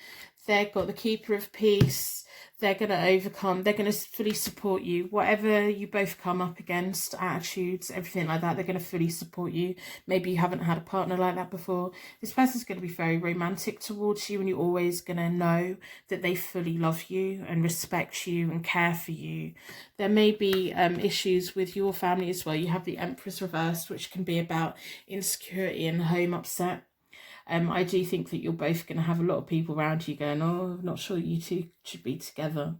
Speaker 1: They've got the Keeper of Peace. They're going to overcome. They're going to fully support you. Whatever you both come up against, attitudes, everything like that, they're going to fully support you. Maybe you haven't had a partner like that before. This person's going to be very romantic towards you, and you're always going to know that they fully love you and respect you and care for you. There may be issues with your family as well. You have the Empress reversed, which can be about insecurity and home upset. I do think that you're both going to have a lot of people around you going, oh, I'm not sure you two should be together.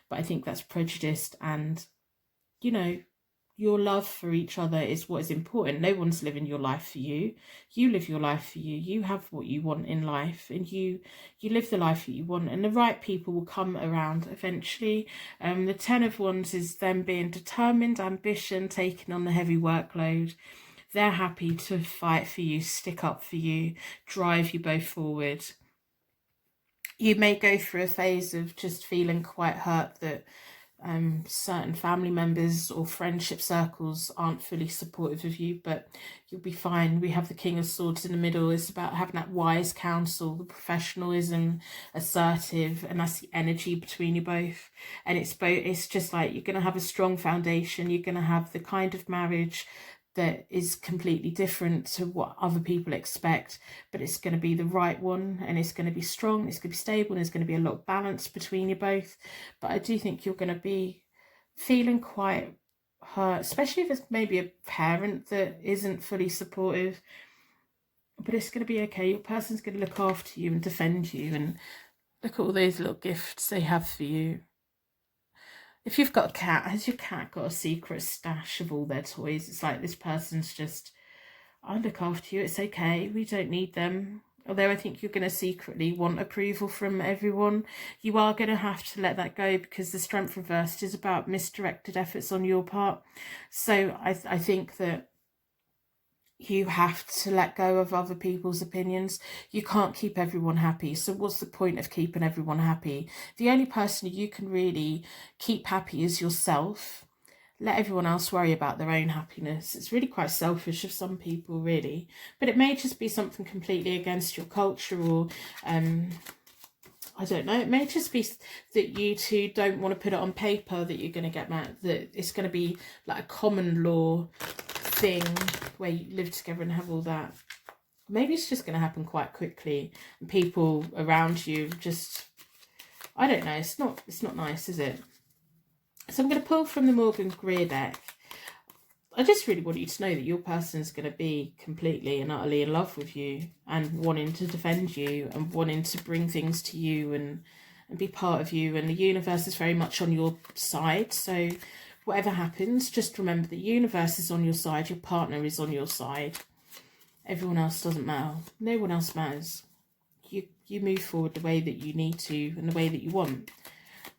Speaker 1: But I think that's prejudiced, and, you know, your love for each other is what is important. No one's living your life for you. You live your life for you. You have what you want in life, and you live the life that you want, and the right people will come around eventually. The 10 of Wands is them being determined, ambition, taking on the heavy workload. They're happy to fight for you, stick up for you, drive you both forward. You may go through a phase of just feeling quite hurt that certain family members or friendship circles aren't fully supportive of you, but you'll be fine. We have the King of Swords in the middle. It's about having that wise counsel, the professionalism, assertive, and that's the energy between you both. And it's just like you're going to have a strong foundation. You're going to have the kind of marriage that is completely different to what other people expect, but it's going to be the right one, and it's going to be strong, it's going to be stable, and there's going to be a lot of balance between you both. But I do think you're going to be feeling quite hurt, especially if it's maybe a parent that isn't fully supportive. But it's going to be okay. Your person's going to look after you and defend you, and look at all those little gifts they have for you. If you've got a cat, has your cat got a secret stash of all their toys? It's like this person's just, I'll look after you, it's okay, we don't need them. Although I think you're going to secretly want approval from everyone, you are going to have to let that go, because the Strength reversed is about misdirected efforts on your part. So I think that you have to let go of other people's opinions. You can't keep everyone happy. So what's the point of keeping everyone happy? The only person you can really keep happy is yourself. let everyone else worry about their own happiness. It's really quite selfish of some people, really. But it may just be something completely against your culture, or I don't know. It may just be that you two don't want to put it on paper that you're going to get married, that it's going to be like a common law thing where you live together and have all that. Maybe it's just going to happen quite quickly, and people around you just, I don't know, it's not nice, is it? So I'm going to pull from the Morgan Greer deck. I just really want you to know that your person is going to be completely and utterly in love with you, and wanting to defend you, and wanting to bring things to you and be part of you. And the universe is very much on your side. So whatever happens, just remember the universe is on your side. Your partner is on your side. Everyone else doesn't matter. No one else matters. You move forward the way that you need to and the way that you want.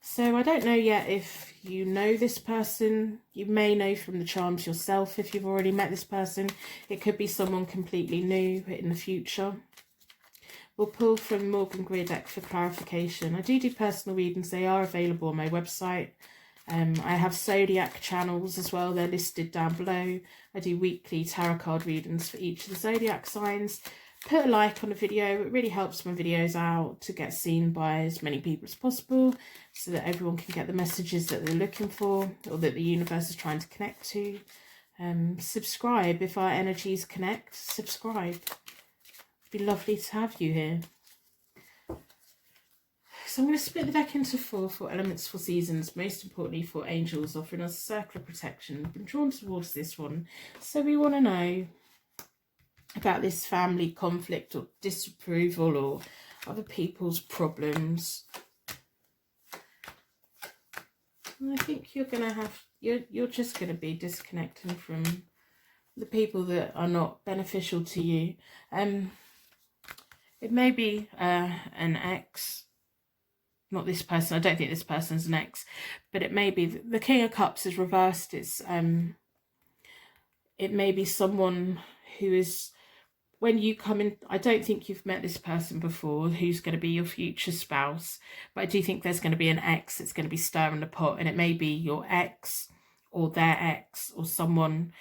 Speaker 1: So I don't know yet if you know this person. You may know from the charms yourself if you've already met this person. It could be someone completely new in the future. We'll pull from Morgan Greer deck for clarification. I do personal readings. They are available on my website. I have zodiac channels as well. They're listed down below. I do weekly tarot card readings for each of the zodiac signs. Put a like on the video. It really helps my videos out to get seen by as many people as possible, so that everyone can get the messages that they're looking for, or that the universe is trying to connect to. Subscribe if our energies connect. Subscribe. It'd be lovely to have you here. So I'm going to split the deck into 4 for elements, for seasons, most importantly for angels, offering us a circle of protection. I've been drawn towards this one. So we want to know about this family conflict or disapproval or other people's problems. And I think you're going to have, you're just going to be disconnecting from the people that are not beneficial to you. It may be an ex. Not this person. I don't think this person's an ex, but it may be the King of Cups is reversed. It's it may be someone who is, when you come in, I don't think you've met this person before who's going to be your future spouse, but I do think there's going to be an ex that's going to be stirring the pot, and it may be your ex or their ex, or someone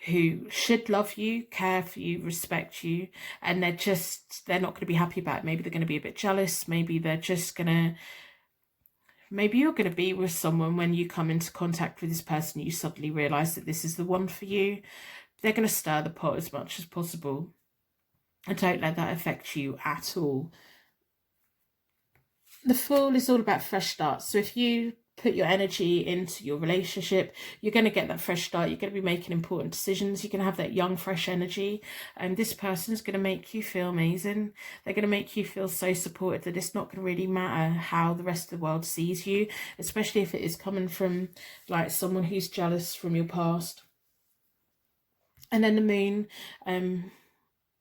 Speaker 1: who should love you, care for you, respect you, and they're not going to be happy about it. Maybe they're going to be a bit jealous. Maybe they're just going to, maybe you're going to be with someone, when you come into contact with this person, you suddenly realise that this is the one for you. They're going to stir the pot as much as possible. And don't let that affect you at all. The Fool is all about fresh starts. So if you put your energy into your relationship, you're going to get that fresh start. You're going to be making important decisions. You're going to have that young, fresh energy. And this person is going to make you feel amazing. They're going to make you feel so supported that it's not going to really matter how the rest of the world sees you, especially if it is coming from like someone who's jealous from your past. And then the Moon,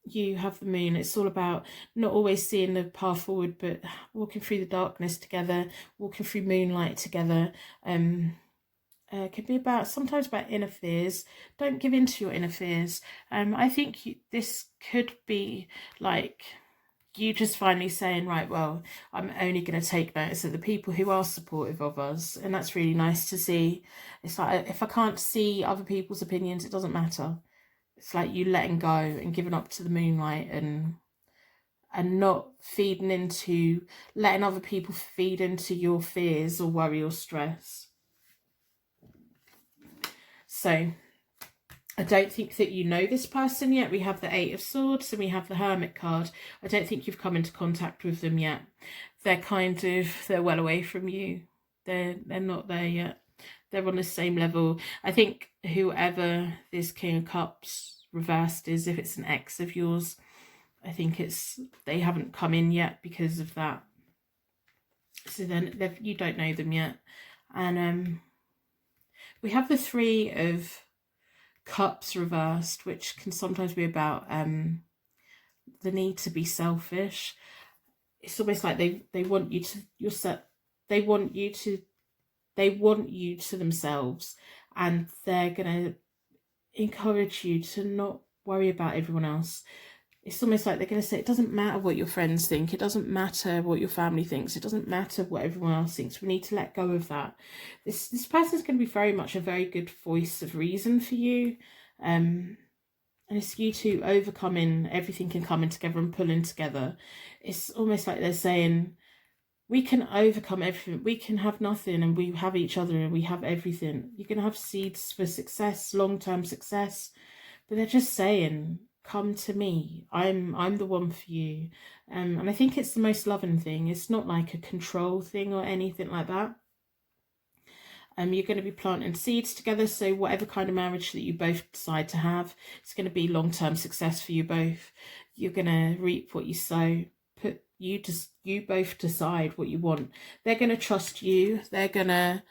Speaker 1: you have the Moon. It's all about not always seeing the path forward, but walking through the darkness together, walking through moonlight together. It can be about, sometimes about inner fears. Don't give in to your inner fears. I think this could be like you just finally saying, right, well, I'm only going to take notice of the people who are supportive of us. And that's really nice to see. It's like, if I can't see other people's opinions, it doesn't matter. It's like you letting go and giving up to the moonlight, and not feeding into, letting other people feed into your fears or worry or stress. So I don't think that you know this person yet. We have the 8 of Swords and we have the Hermit card. I don't think you've come into contact with them yet. They're they're well away from you. They're not there yet. They're on the same level. I think whoever this King of Cups reversed is, if it's an ex of yours, I think they haven't come in yet because of that. So then you don't know them yet. And we have the 3 of Cups reversed, which can sometimes be about the need to be selfish. It's almost like they want you to they want you to themselves, and they're going to encourage you to not worry about everyone else. it's almost like they're going to say, it doesn't matter what your friends think. It doesn't matter what your family thinks. It doesn't matter what everyone else thinks. We need to let go of that. This person's going to be very much a very good voice of reason for you. And it's you two overcoming everything and coming together and pulling together. It's almost like they're saying, we can overcome everything. We can have nothing and we have each other and we have everything. You can have seeds for success, long-term success. But they're just saying, come to me. I'm the one for you. And I think it's the most loving thing. It's not like a control thing or anything like that. You're going to be planting seeds together, so whatever kind of marriage that you both decide to have, it's going to be long-term success for you both. You're going to reap what you sow. You both decide what you want. They're going to trust you. They're going to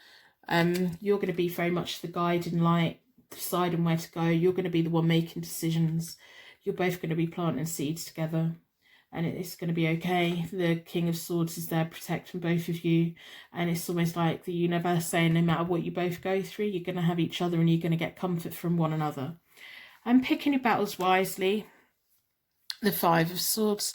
Speaker 1: you're going to be very much the guiding light, deciding where to go. You're going to be the one making decisions. You're both going to be planting seeds together, and it's going to be okay. The King of Swords is there protecting both of you, and it's almost like the universe saying, no matter what you both go through, you're going to have each other and you're going to get comfort from one another. And picking your battles wisely. The Five of Swords.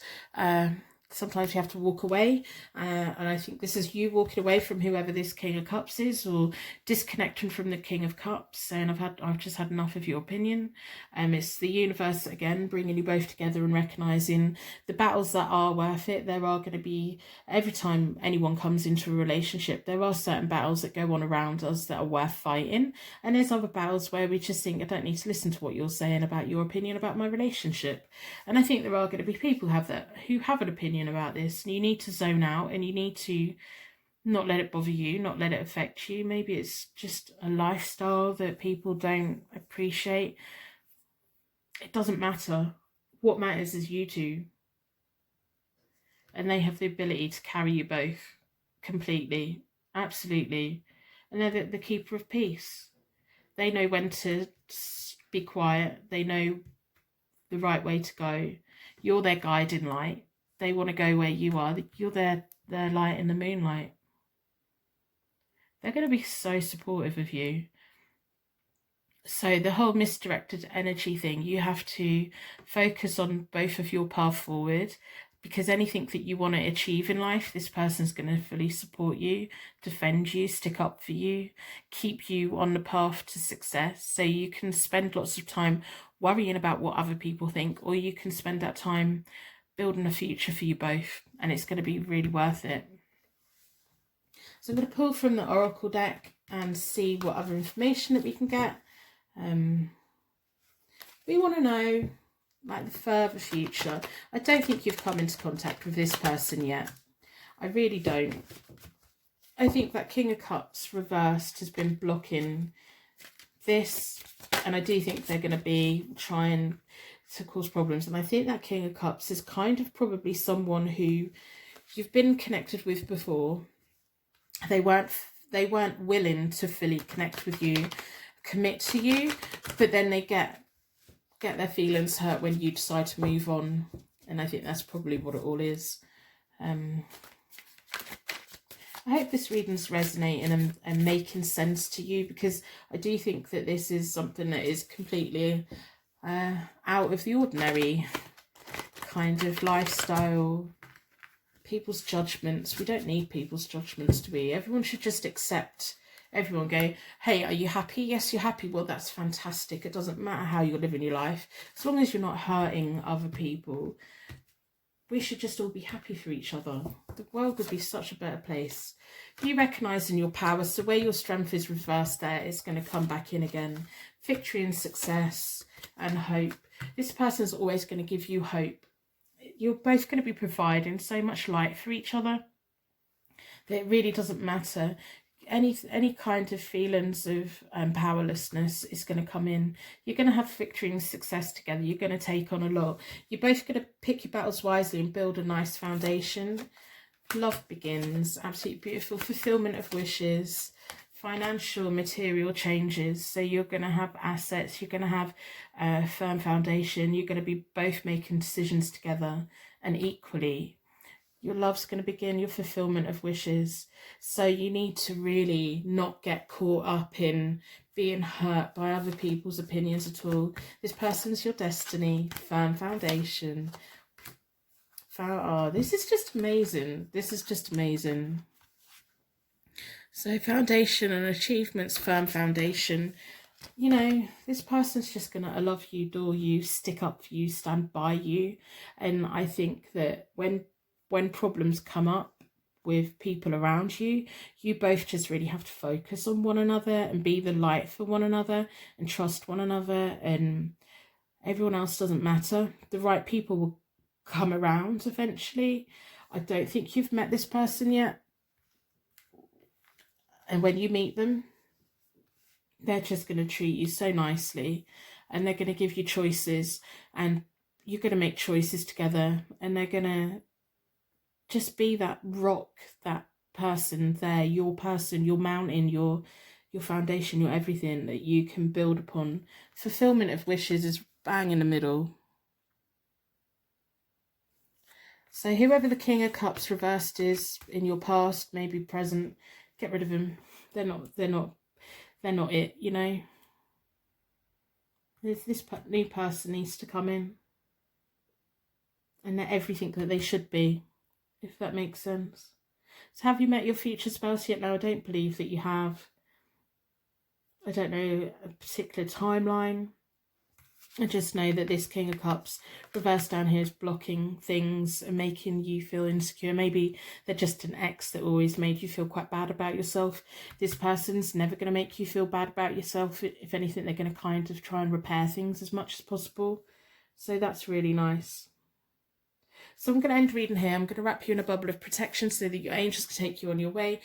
Speaker 1: Sometimes you have to walk away, and I think this is you walking away from whoever this King of Cups is, or disconnecting from the King of Cups, saying I've just had enough of your opinion. It's the universe again bringing you both together and recognizing the battles that are worth it. There are going to be, every time anyone comes into a relationship, there are certain battles that go on around us that are worth fighting, and there's other battles where we just think, I don't need to listen to what you're saying about your opinion about my relationship. And I think there are going to be people who have an opinion about this, and you need to zone out and you need to not let it bother you, not let it affect you. Maybe it's just a lifestyle that people don't appreciate. It doesn't matter. What matters is you two, and they have the ability to carry you both completely, absolutely. And they're the keeper of peace. They know when to be quiet. They know the right way to go. You're their guiding light. They want to go where you are. You're their light in the moonlight. They're going to be so supportive of you. So the whole misdirected energy thing, you have to focus on both of your path forward, because anything that you want to achieve in life, this person's going to fully support you, defend you, stick up for you, keep you on the path to success. So you can spend lots of time worrying about what other people think, or you can spend that time building a future for you both, and it's going to be really worth it. So I'm going to pull from the Oracle deck and see what other information that we can get. We want to know, like, the further future. I don't think you've come into contact with this person yet. I really don't. I think that King of Cups reversed has been blocking this, and I do think they're going to be trying to cause problems. And I think that King of Cups is kind of probably someone who you've been connected with before. They weren't willing to fully connect with you, commit to you, but then they get their feelings hurt when you decide to move on. And I think that's probably what it all is. I hope this reading's resonating and making sense to you, because I do think that this is something that is completely out of the ordinary kind of lifestyle. People's judgments, we don't need people's judgments to be. Everyone should just accept. Everyone go, hey, are you happy? Yes, you're happy. Well, that's fantastic. It doesn't matter how you're living your life, as long as you're not hurting other people. We should just all be happy for each other. The world would be such a better place. You recognising your power, so where your strength is reversed there, it's going to come back in again. Victory and success and hope. This person's always going to give you hope. You're both going to be providing so much light for each other that it really doesn't matter. Any kind of feelings of powerlessness is going to come in. You're going to have victory and success together. You're going to take on a lot. You're both going to pick your battles wisely and build a nice foundation. Love begins. Absolutely beautiful. Fulfillment of wishes. Financial, material changes. So you're going to have assets. You're going to have a firm foundation. You're going to be both making decisions together and equally. Your love's going to begin, your fulfillment of wishes. So you need to really not get caught up in being hurt by other people's opinions at all. This person's your destiny, firm foundation. Oh, this is just amazing. This is just amazing. So foundation and achievements, firm foundation. You know, this person's just going to love you, adore you, stick up for you, stand by you. And I think that when problems come up with people around you, you both just really have to focus on one another and be the light for one another and trust one another, and everyone else doesn't matter. The right people will come around eventually. I don't think you've met this person yet. And when you meet them, they're just going to treat you so nicely, and they're going to give you choices, and you're going to make choices together, and they're going to just be that rock, that person there, your person, your mountain, your foundation, your everything that you can build upon. Fulfillment of wishes is bang in the middle. So whoever the King of Cups reversed is in your past, maybe present, get rid of them. They're not it, you know. This new person needs to come in, and they're everything that they should be, if that makes sense. So have you met your future spouse yet? No, I don't believe that you have. I don't know a particular timeline. I just know that this King of Cups reversed down here is blocking things and making you feel insecure. Maybe they're just an ex that always made you feel quite bad about yourself. This person's never going to make you feel bad about yourself. If anything, they're going to kind of try and repair things as much as possible. So that's really nice. So I'm going to end reading here. I'm going to wrap you in a bubble of protection so that your angels can take you on your way.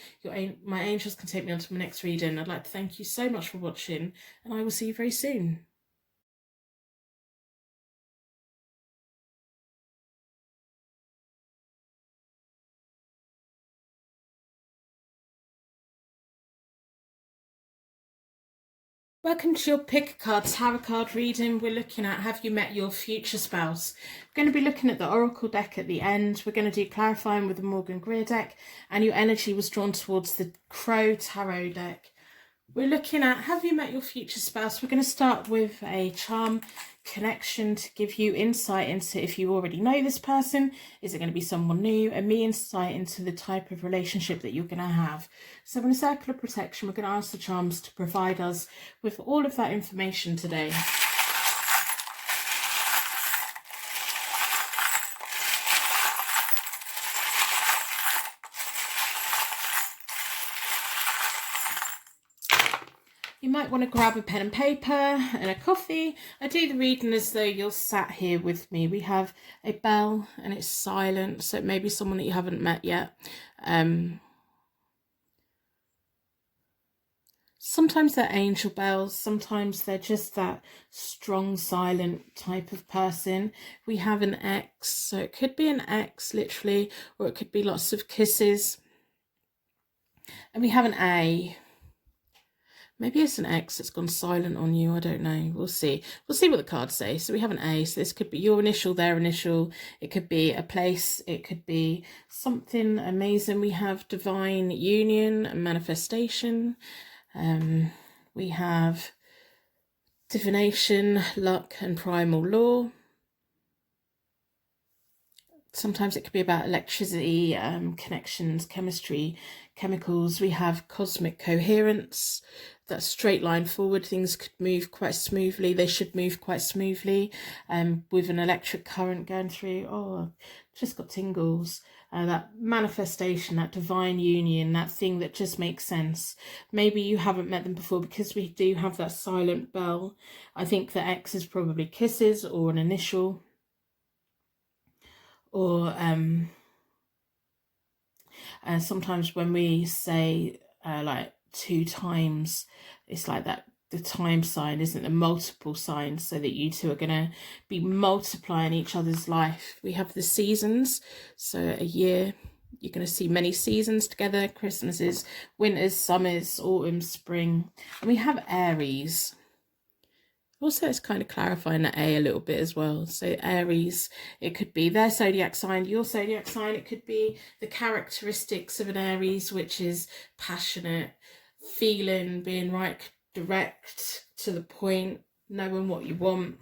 Speaker 1: My angels can take me on to my next reading. I'd like to thank you so much for watching, and I will see you very soon. Welcome to your Pick a Card Tarot card reading. We're looking at, have you met your future spouse? We're going to be looking at the Oracle deck at the end. We're going to do clarifying with the Morgan Greer deck, and your energy was drawn towards the Crow Tarot deck. We're looking at, have you met your future spouse? We're going to start with a charm connection to give you insight into if you already know this person. Is it going to be someone new? And me insight into the type of relationship that you're going to have. So in a circle of protection, we're going to ask the charms to provide us with all of that information today. You might want to grab a pen and paper and a coffee. I do the reading as though you're sat here with me. We have a bell and it's silent, so it may be someone that you haven't met yet. Sometimes they're angel bells, sometimes they're just that strong, silent type of person. We have an X, so it could be an X literally, or it could be lots of kisses. And we have an A. Maybe it's an X that's gone silent on you. I don't know. We'll see. We'll see what the cards say. So we have an A. So this could be your initial, their initial. It could be a place. It could be something amazing. We have divine union and manifestation. We have divination, luck, and primal law. Sometimes it could be about electricity, connections, chemistry, chemicals. We have cosmic coherence, that straight line forward. Things could move quite smoothly. They should move quite smoothly, with an electric current going through. Oh, just got tingles. That manifestation, that divine union, that thing that just makes sense. Maybe you haven't met them before because we do have that silent bell. I think the X is probably kisses or an initial. Or sometimes when we say like 2 times, it's like that the time sign isn't the multiple sign, so that you two are going to be multiplying each other's life. We have the seasons, so a year you're going to see many seasons together: Christmases, winters, summers, autumn, spring. And we have Aries. Also, it's kind of clarifying that A little bit as well. So Aries, it could be their zodiac sign, your zodiac sign. It could be the characteristics of an Aries, which is passionate, feeling, being right, direct, to the point, knowing what you want.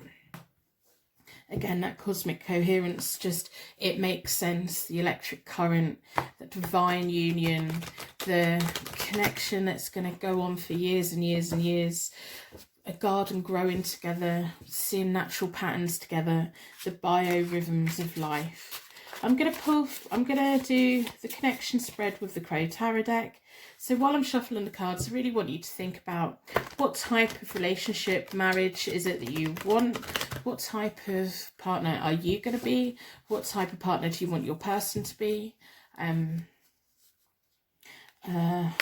Speaker 1: Again, that cosmic coherence, just, it makes sense. The electric current, the divine union, the connection that's going to go on for years and years and years. A garden growing together, seeing natural patterns together, the biorhythms of life. I'm going to do the connection spread with the Crow Tarot deck. So while I'm shuffling the cards, I really want you to think about what type of relationship, marriage is it that you want? What type of partner are you going to be? What type of partner do you want your person to be? All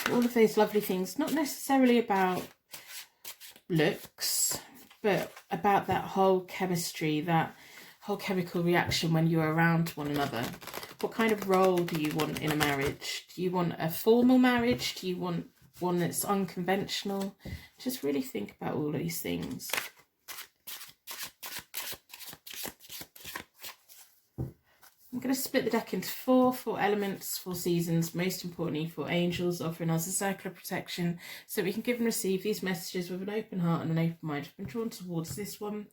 Speaker 1: of those lovely things, not necessarily about looks, but about that whole chemistry, that whole chemical reaction when you're around one another. What kind of role do you want in a marriage? Do you want a formal marriage? Do you want one that's unconventional? Just really think about all these things. I'm going to split the deck into four elements, 4 seasons, most importantly 4 angels, offering us a circle of protection so we can give and receive these messages with an open heart and an open mind. I've been drawn towards this one.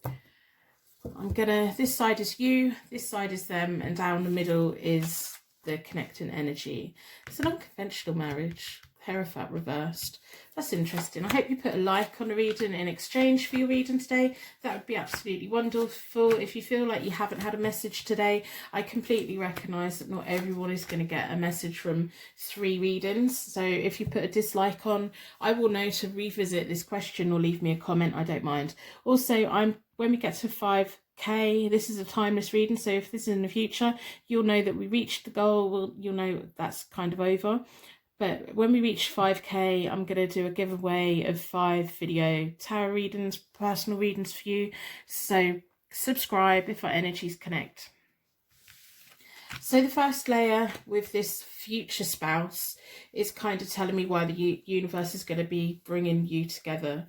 Speaker 1: This side is you, this side is them, and down the middle is the connecting energy. It's an unconventional marriage. Hierophant reversed. That's interesting. I hope you put a like on the reading in exchange for your reading today. That would be absolutely wonderful. If you feel like you haven't had a message today, I completely recognise that not everyone is going to get a message from 3 readings. So if you put a dislike on, I will know to revisit this question or leave me a comment. I don't mind. Also, when we get to 5k, this is a timeless reading, so if this is in the future, you'll know that we reached the goal. Well, you'll know that's kind of over. But when we reach 5k, I'm going to do a giveaway of 5 video tarot readings, personal readings for you. So subscribe if our energies connect. So the first layer with this future spouse is kind of telling me why the universe is going to be bringing you together.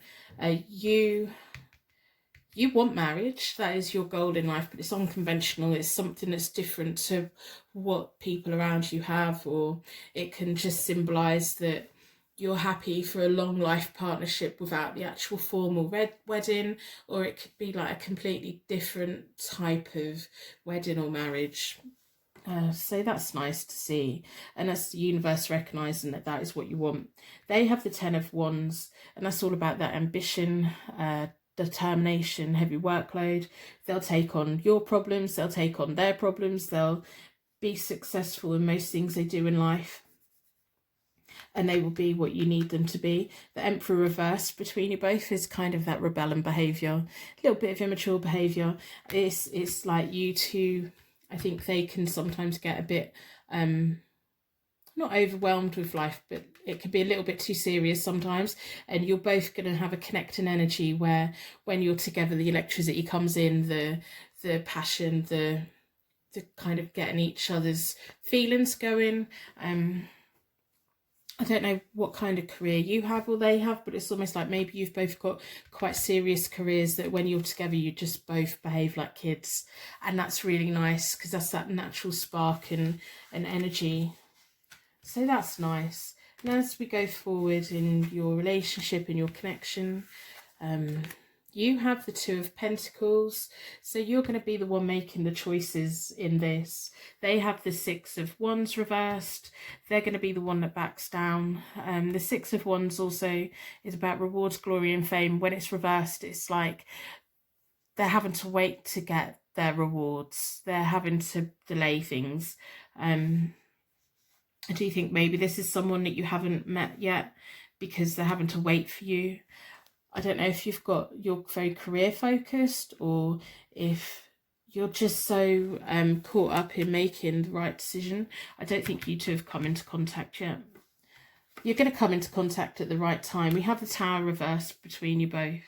Speaker 1: You want marriage, that is your goal in life, but it's unconventional. It's something that's different to what people around you have, or it can just symbolise that you're happy for a long life partnership without the actual formal wedding, or it could be like a completely different type of wedding or marriage. So that's nice to see, and that's the universe recognising that that is what you want. They have the 10 of Wands, and that's all about that ambition, determination, heavy workload. They'll take on your problems, they'll take on their problems, they'll be successful in most things they do in life, and they will be what you need them to be. The Emperor reversed between you both is kind of that rebellion behaviour, a little bit of immature behaviour. It's like you two, I think they can sometimes get a bit not overwhelmed with life, but it could be a little bit too serious sometimes, and you're both going to have a connecting energy where when you're together the electricity comes in, the passion, the kind of getting each other's feelings going. I don't know what kind of career you have or they have, but it's almost like maybe you've both got quite serious careers that when you're together you just both behave like kids, and that's really nice because that's that natural spark and energy. So that's nice. And as we go forward in your relationship and your connection, you have the 2 of Pentacles, so you're going to be the one making the choices in this. They have the 6 of Wands reversed. They're going to be the one that backs down. The 6 of Wands also is about rewards, glory and fame. When it's reversed, it's like they're having to wait to get their rewards. They're having to delay things. I do think maybe this is someone that you haven't met yet because they're having to wait for you. I don't know if you're very career focused, or if you're just so caught up in making the right decision. I don't think you two have come into contact yet. You're going to come into contact at the right time. We have the Tower reversed between you both,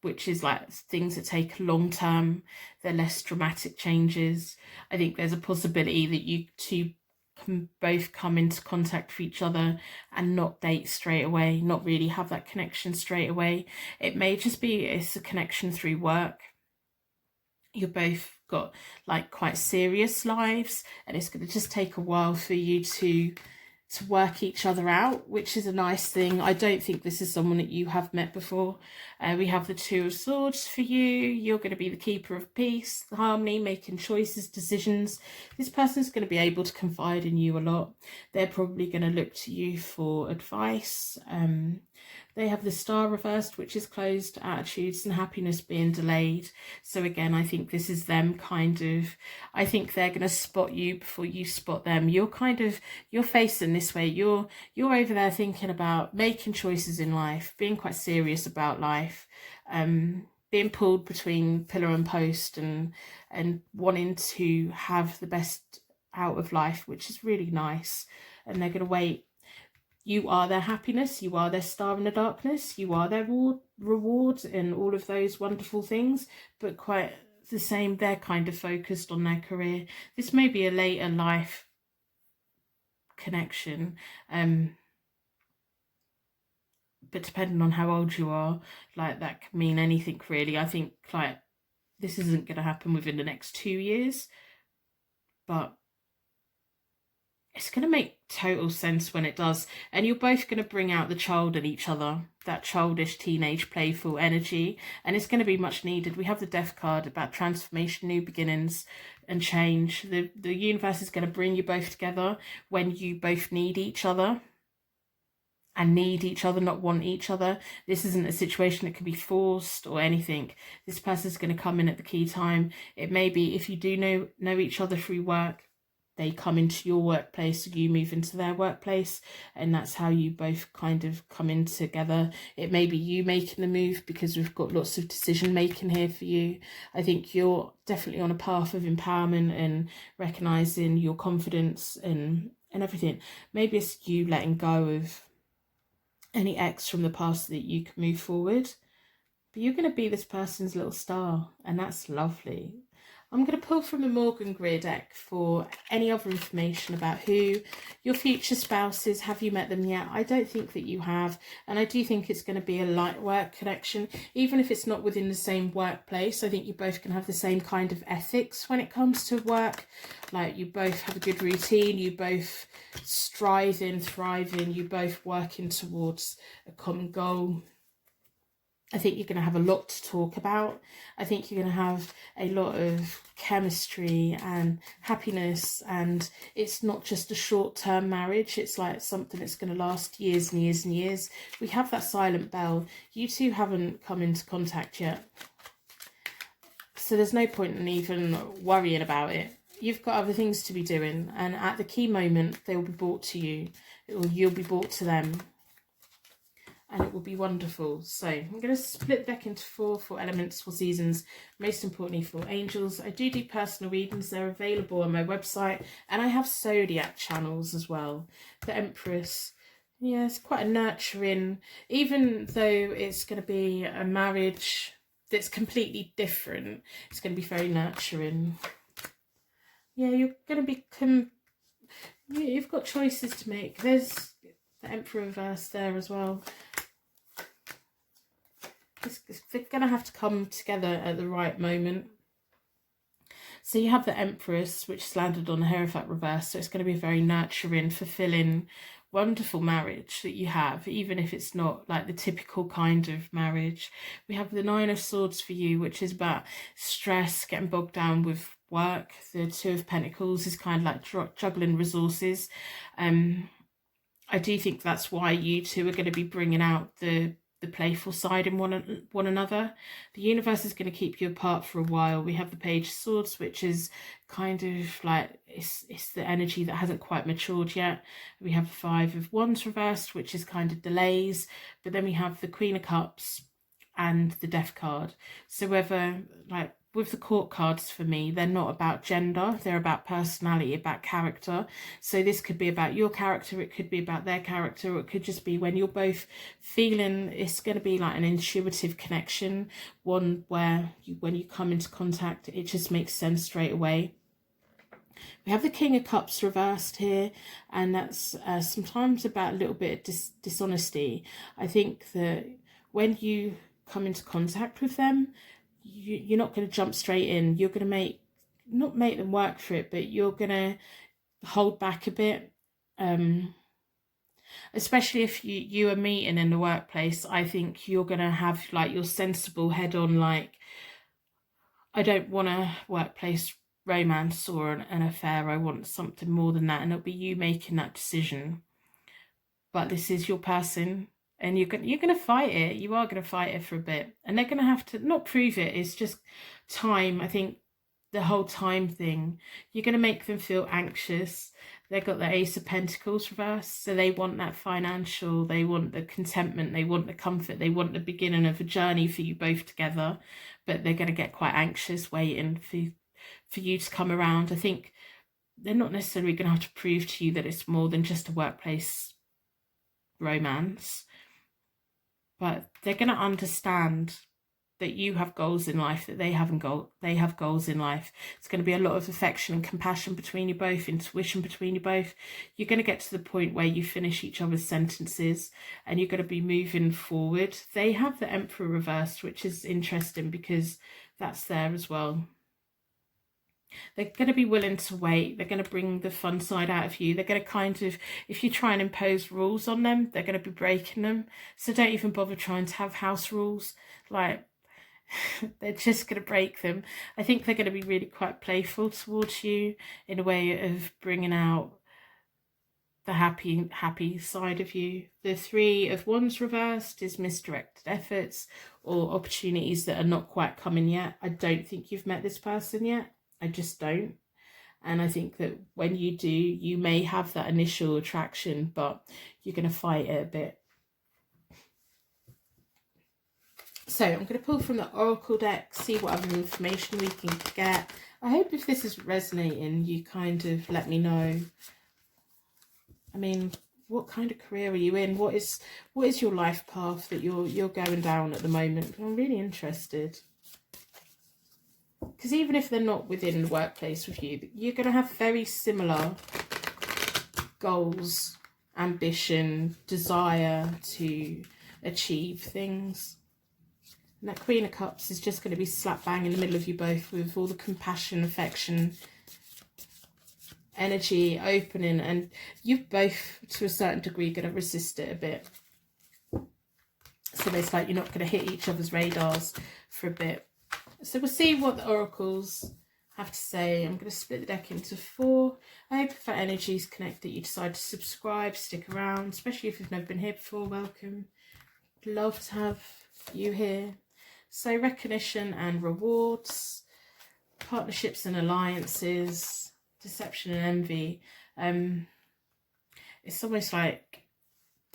Speaker 1: which is like things that take long term. They're less dramatic changes. I think there's a possibility that you two can both come into contact with each other and not date straight away, not really have that connection straight away. It may just be it's a connection through work. You're both got like quite serious lives, and it's going to just take a while for you to work each other out, which is a nice thing. I don't think this is someone that you have met before. We have the Two of Swords for you. You're going to be the keeper of peace, harmony, making choices, decisions. This person's going to be able to confide in you a lot. They're probably going to look to you for advice. They have the Star reversed, which is closed attitudes and happiness being delayed. So again, I think this is them kind of, I think they're going to spot you before you spot them. You're facing this way. You're over there thinking about making choices in life, being quite serious about life, being pulled between pillar and post, and wanting to have the best out of life, which is really nice. And they're going to wait. You are their happiness, you are their star in the darkness, you are their reward and all of those wonderful things, but quite the same, they're kind of focused on their career. This may be a later life connection, but depending on how old you are, like that can mean anything really. I think like this isn't going to happen within the next 2 years, but it's going to make total sense when it does. And you're both going to bring out the child in each other, that childish, teenage, playful energy. And it's going to be much needed. We have the Death card about transformation, new beginnings and change. The universe is going to bring you both together when you both need each other. And need each other, not want each other. This isn't a situation that can be forced or anything. This person's going to come in at the key time. It may be if you do know each other through work, they come into your workplace, you move into their workplace, and that's how you both kind of come in together. It may be you making the move because we've got lots of decision making here for you. I think you're definitely on a path of empowerment and recognizing your confidence and everything. Maybe it's you letting go of any ex from the past so that you can move forward. But you're going to be this person's little star, and that's lovely. I'm going to pull from the Morgan Greer deck for any other information about who your future spouse is. Have you met them yet? I don't think that you have. And I do think it's going to be a light work connection. Even if it's not within the same workplace, I think you both can have the same kind of ethics when it comes to work. Like you both have a good routine. You both striving, thriving. You both working towards a common goal. I think you're going to have a lot to talk about. I think you're going to have a lot of chemistry and happiness, and it's not just a short-term marriage. It's like something that's going to last years and years and years. We have that silent bell. You two haven't come into contact yet, so there's no point in even worrying about it. You've got other things to be doing, and at the key moment, they will be brought to you, or you'll be brought to them. And it will be wonderful. So I'm going to split the deck into four elements, 4 seasons, most importantly 4 angels. I do personal readings. They're available on my website. And I have zodiac channels as well. The Empress. Yeah, it's quite a nurturing, even though it's going to be a marriage that's completely different. It's going to be very nurturing. Yeah, you're going to be, you've got choices to make. There's the Emperor reverse there as well. They're going to have to come together at the right moment. So you have the Empress, which has landed on the Hierophant reverse. So it's going to be a very nurturing, fulfilling, wonderful marriage that you have, even if it's not like the typical kind of marriage. We have the 9 of Swords for you, which is about stress, getting bogged down with work. The 2 of Pentacles is kind of like juggling resources. I do think that's why you two are going to be bringing out the playful side in one another. The universe is going to keep you apart for a while. We have the Page of Swords, which is kind of like it's the energy that hasn't quite matured yet. We have the 5 of Wands reversed, which is kind of delays. But then we have the Queen of Cups and the Death card. So whether like with the Court cards, for me, they're not about gender, they're about personality, about character. So this could be about your character, it could be about their character, or it could just be when you're both feeling, it's going to be like an intuitive connection, one where when you come into contact, it just makes sense straight away. We have the King of Cups reversed here, and that's sometimes about a little bit of dishonesty. I think that when you come into contact with them, you're not going to jump straight in. You're going to not make them work for it, but you're going to hold back a bit. Especially if you are meeting in the workplace, I think you're going to have like your sensible head on, like, I don't want a workplace romance or an affair. I want something more than that. And it'll be you making that decision. But this is your person, and you're gonna fight it. You are gonna fight it for a bit, and they're gonna have to not prove it. It's just time. I think the whole time thing, you're gonna make them feel anxious. They've got the Ace of Pentacles reversed, so they want that financial, they want the contentment, they want the comfort, they want the beginning of a journey for you both together. But they're gonna get quite anxious waiting for you to come around. I think they're not necessarily gonna have to prove to you that it's more than just a workplace romance, but they're going to understand that you have goals in life, that they have goals in life. It's going to be a lot of affection and compassion between you both, intuition between you both. You're going to get to the point where you finish each other's sentences and you're going to be moving forward. They have the Emperor reversed, which is interesting because that's there as well. They're going to be willing to wait. They're going to bring the fun side out of you. They're going to kind of, if you try and impose rules on them, they're going to be breaking them. So don't even bother trying to have house rules. Like, they're just going to break them. I think they're going to be really quite playful towards you in a way of bringing out the happy side of you. The Three of Wands reversed is misdirected efforts or opportunities that are not quite coming yet. I don't think you've met this person yet. I just don't. And I think that when you do, you may have that initial attraction, but you're going to fight it a bit. So I'm going to pull from the Oracle deck, see what other information we can get. I hope if this is resonating, you kind of let me know. I mean, what kind of career are you in? What is your life path that you're going down at the moment? I'm really interested. Because even if they're not within the workplace with you, you're going to have very similar goals, ambition, desire to achieve things. And that Queen of Cups is just going to be slap bang in the middle of you both with all the compassion, affection, energy, opening. And you're both, to a certain degree, going to resist it a bit. So it's like you're not going to hit each other's radars for a bit. So we'll see what the oracles have to say. I'm going to split the deck into 4. I hope if that energies connect that you decide to subscribe, stick around, especially if you've never been here before. Welcome. Love to have you here. So recognition and rewards, partnerships and alliances, deception and envy. It's almost like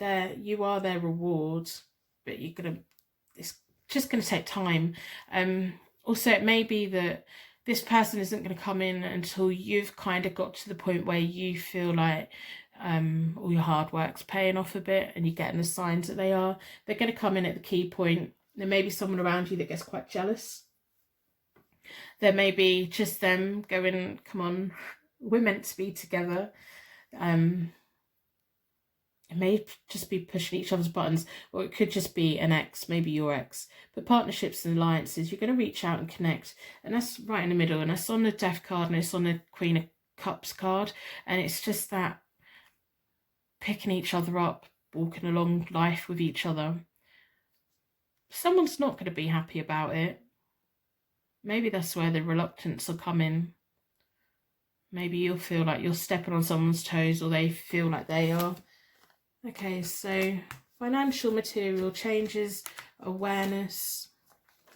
Speaker 1: you are their reward, but it's just going to take time. Also, it may be that this person isn't going to come in until you've kind of got to the point where you feel like all your hard work's paying off a bit and you're getting the signs that they are. They're going to come in at the key point. There may be someone around you that gets quite jealous. There may be just them going, come on, we're meant to be together. It may just be pushing each other's buttons, or it could just be an ex, maybe your ex. But partnerships and alliances, you're going to reach out and connect. And that's right in the middle. And that's on the Death card and it's on the Queen of Cups card. And it's just that picking each other up, walking along life with each other. Someone's not going to be happy about it. Maybe that's where the reluctance will come in. Maybe you'll feel like you're stepping on someone's toes, or they feel like they are. Okay, so financial, material changes, awareness,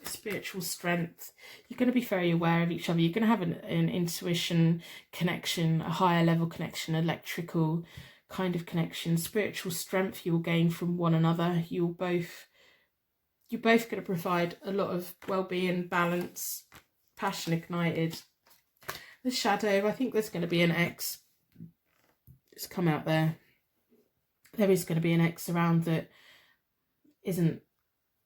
Speaker 1: spiritual strength. You're going to be very aware of each other. You're going to have an intuition connection, a higher level connection, electrical kind of connection. Spiritual strength you will gain from one another. You're both going to provide a lot of well-being, balance, passion ignited. The shadow, I think there's going to be an ex. It's come out there. There is going to be an ex around that isn't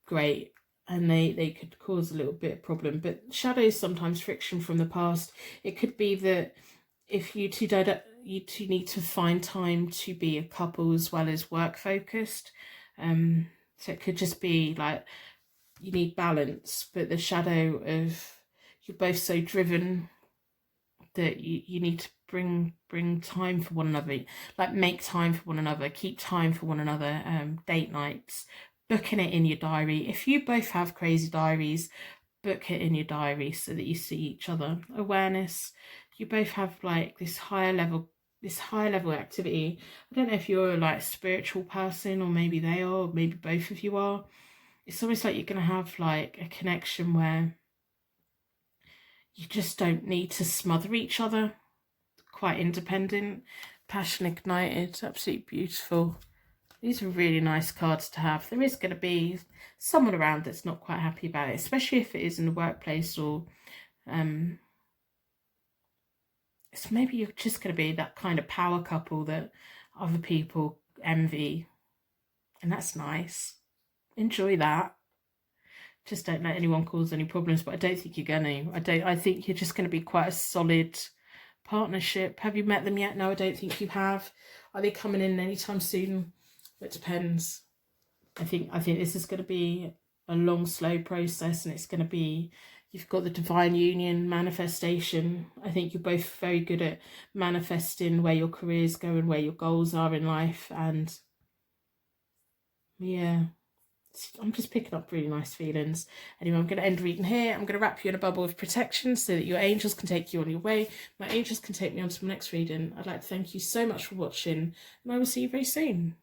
Speaker 1: great, and they could cause a little bit of problem. But shadow is sometimes friction from the past. It could be that if you two don't, you two need to find time to be a couple as well as work focused. So it could just be like you need balance, but the shadow of you're both so driven that you need to bring time for one another, like make time for one another, keep time for one another. Date nights, booking it in your diary. If you both have crazy diaries, book it in your diary so that you see each other. Awareness, you both have like this higher level activity. I don't know if you're a like spiritual person, or maybe they are, or maybe both of you are. It's almost like you're going to have like a connection where you just don't need to smother each other. Quite independent, passion ignited, absolutely beautiful. These are really nice cards to have. There is going to be someone around that's not quite happy about it, especially if it is in the workplace, or it's maybe you're just going to be that kind of power couple that other people envy, and that's nice. Enjoy that. Just don't let anyone cause any problems, but I don't think you're going to. I think you're just going to be quite a solid partnership. Have you met them yet? No, I don't think you have. Are they coming in anytime soon? It depends. I think this is going to be a long, slow process, and it's going to be, you've got the divine union manifestation. I think you're both very good at manifesting where your careers go and where your goals are in life. And yeah, I'm just picking up really nice feelings. Anyway, I'm going to end reading here. I'm going to wrap you in a bubble of protection so that your angels can take you on your way. My angels can take me on to my next reading. I'd like to thank you so much for watching, and I will see you very soon.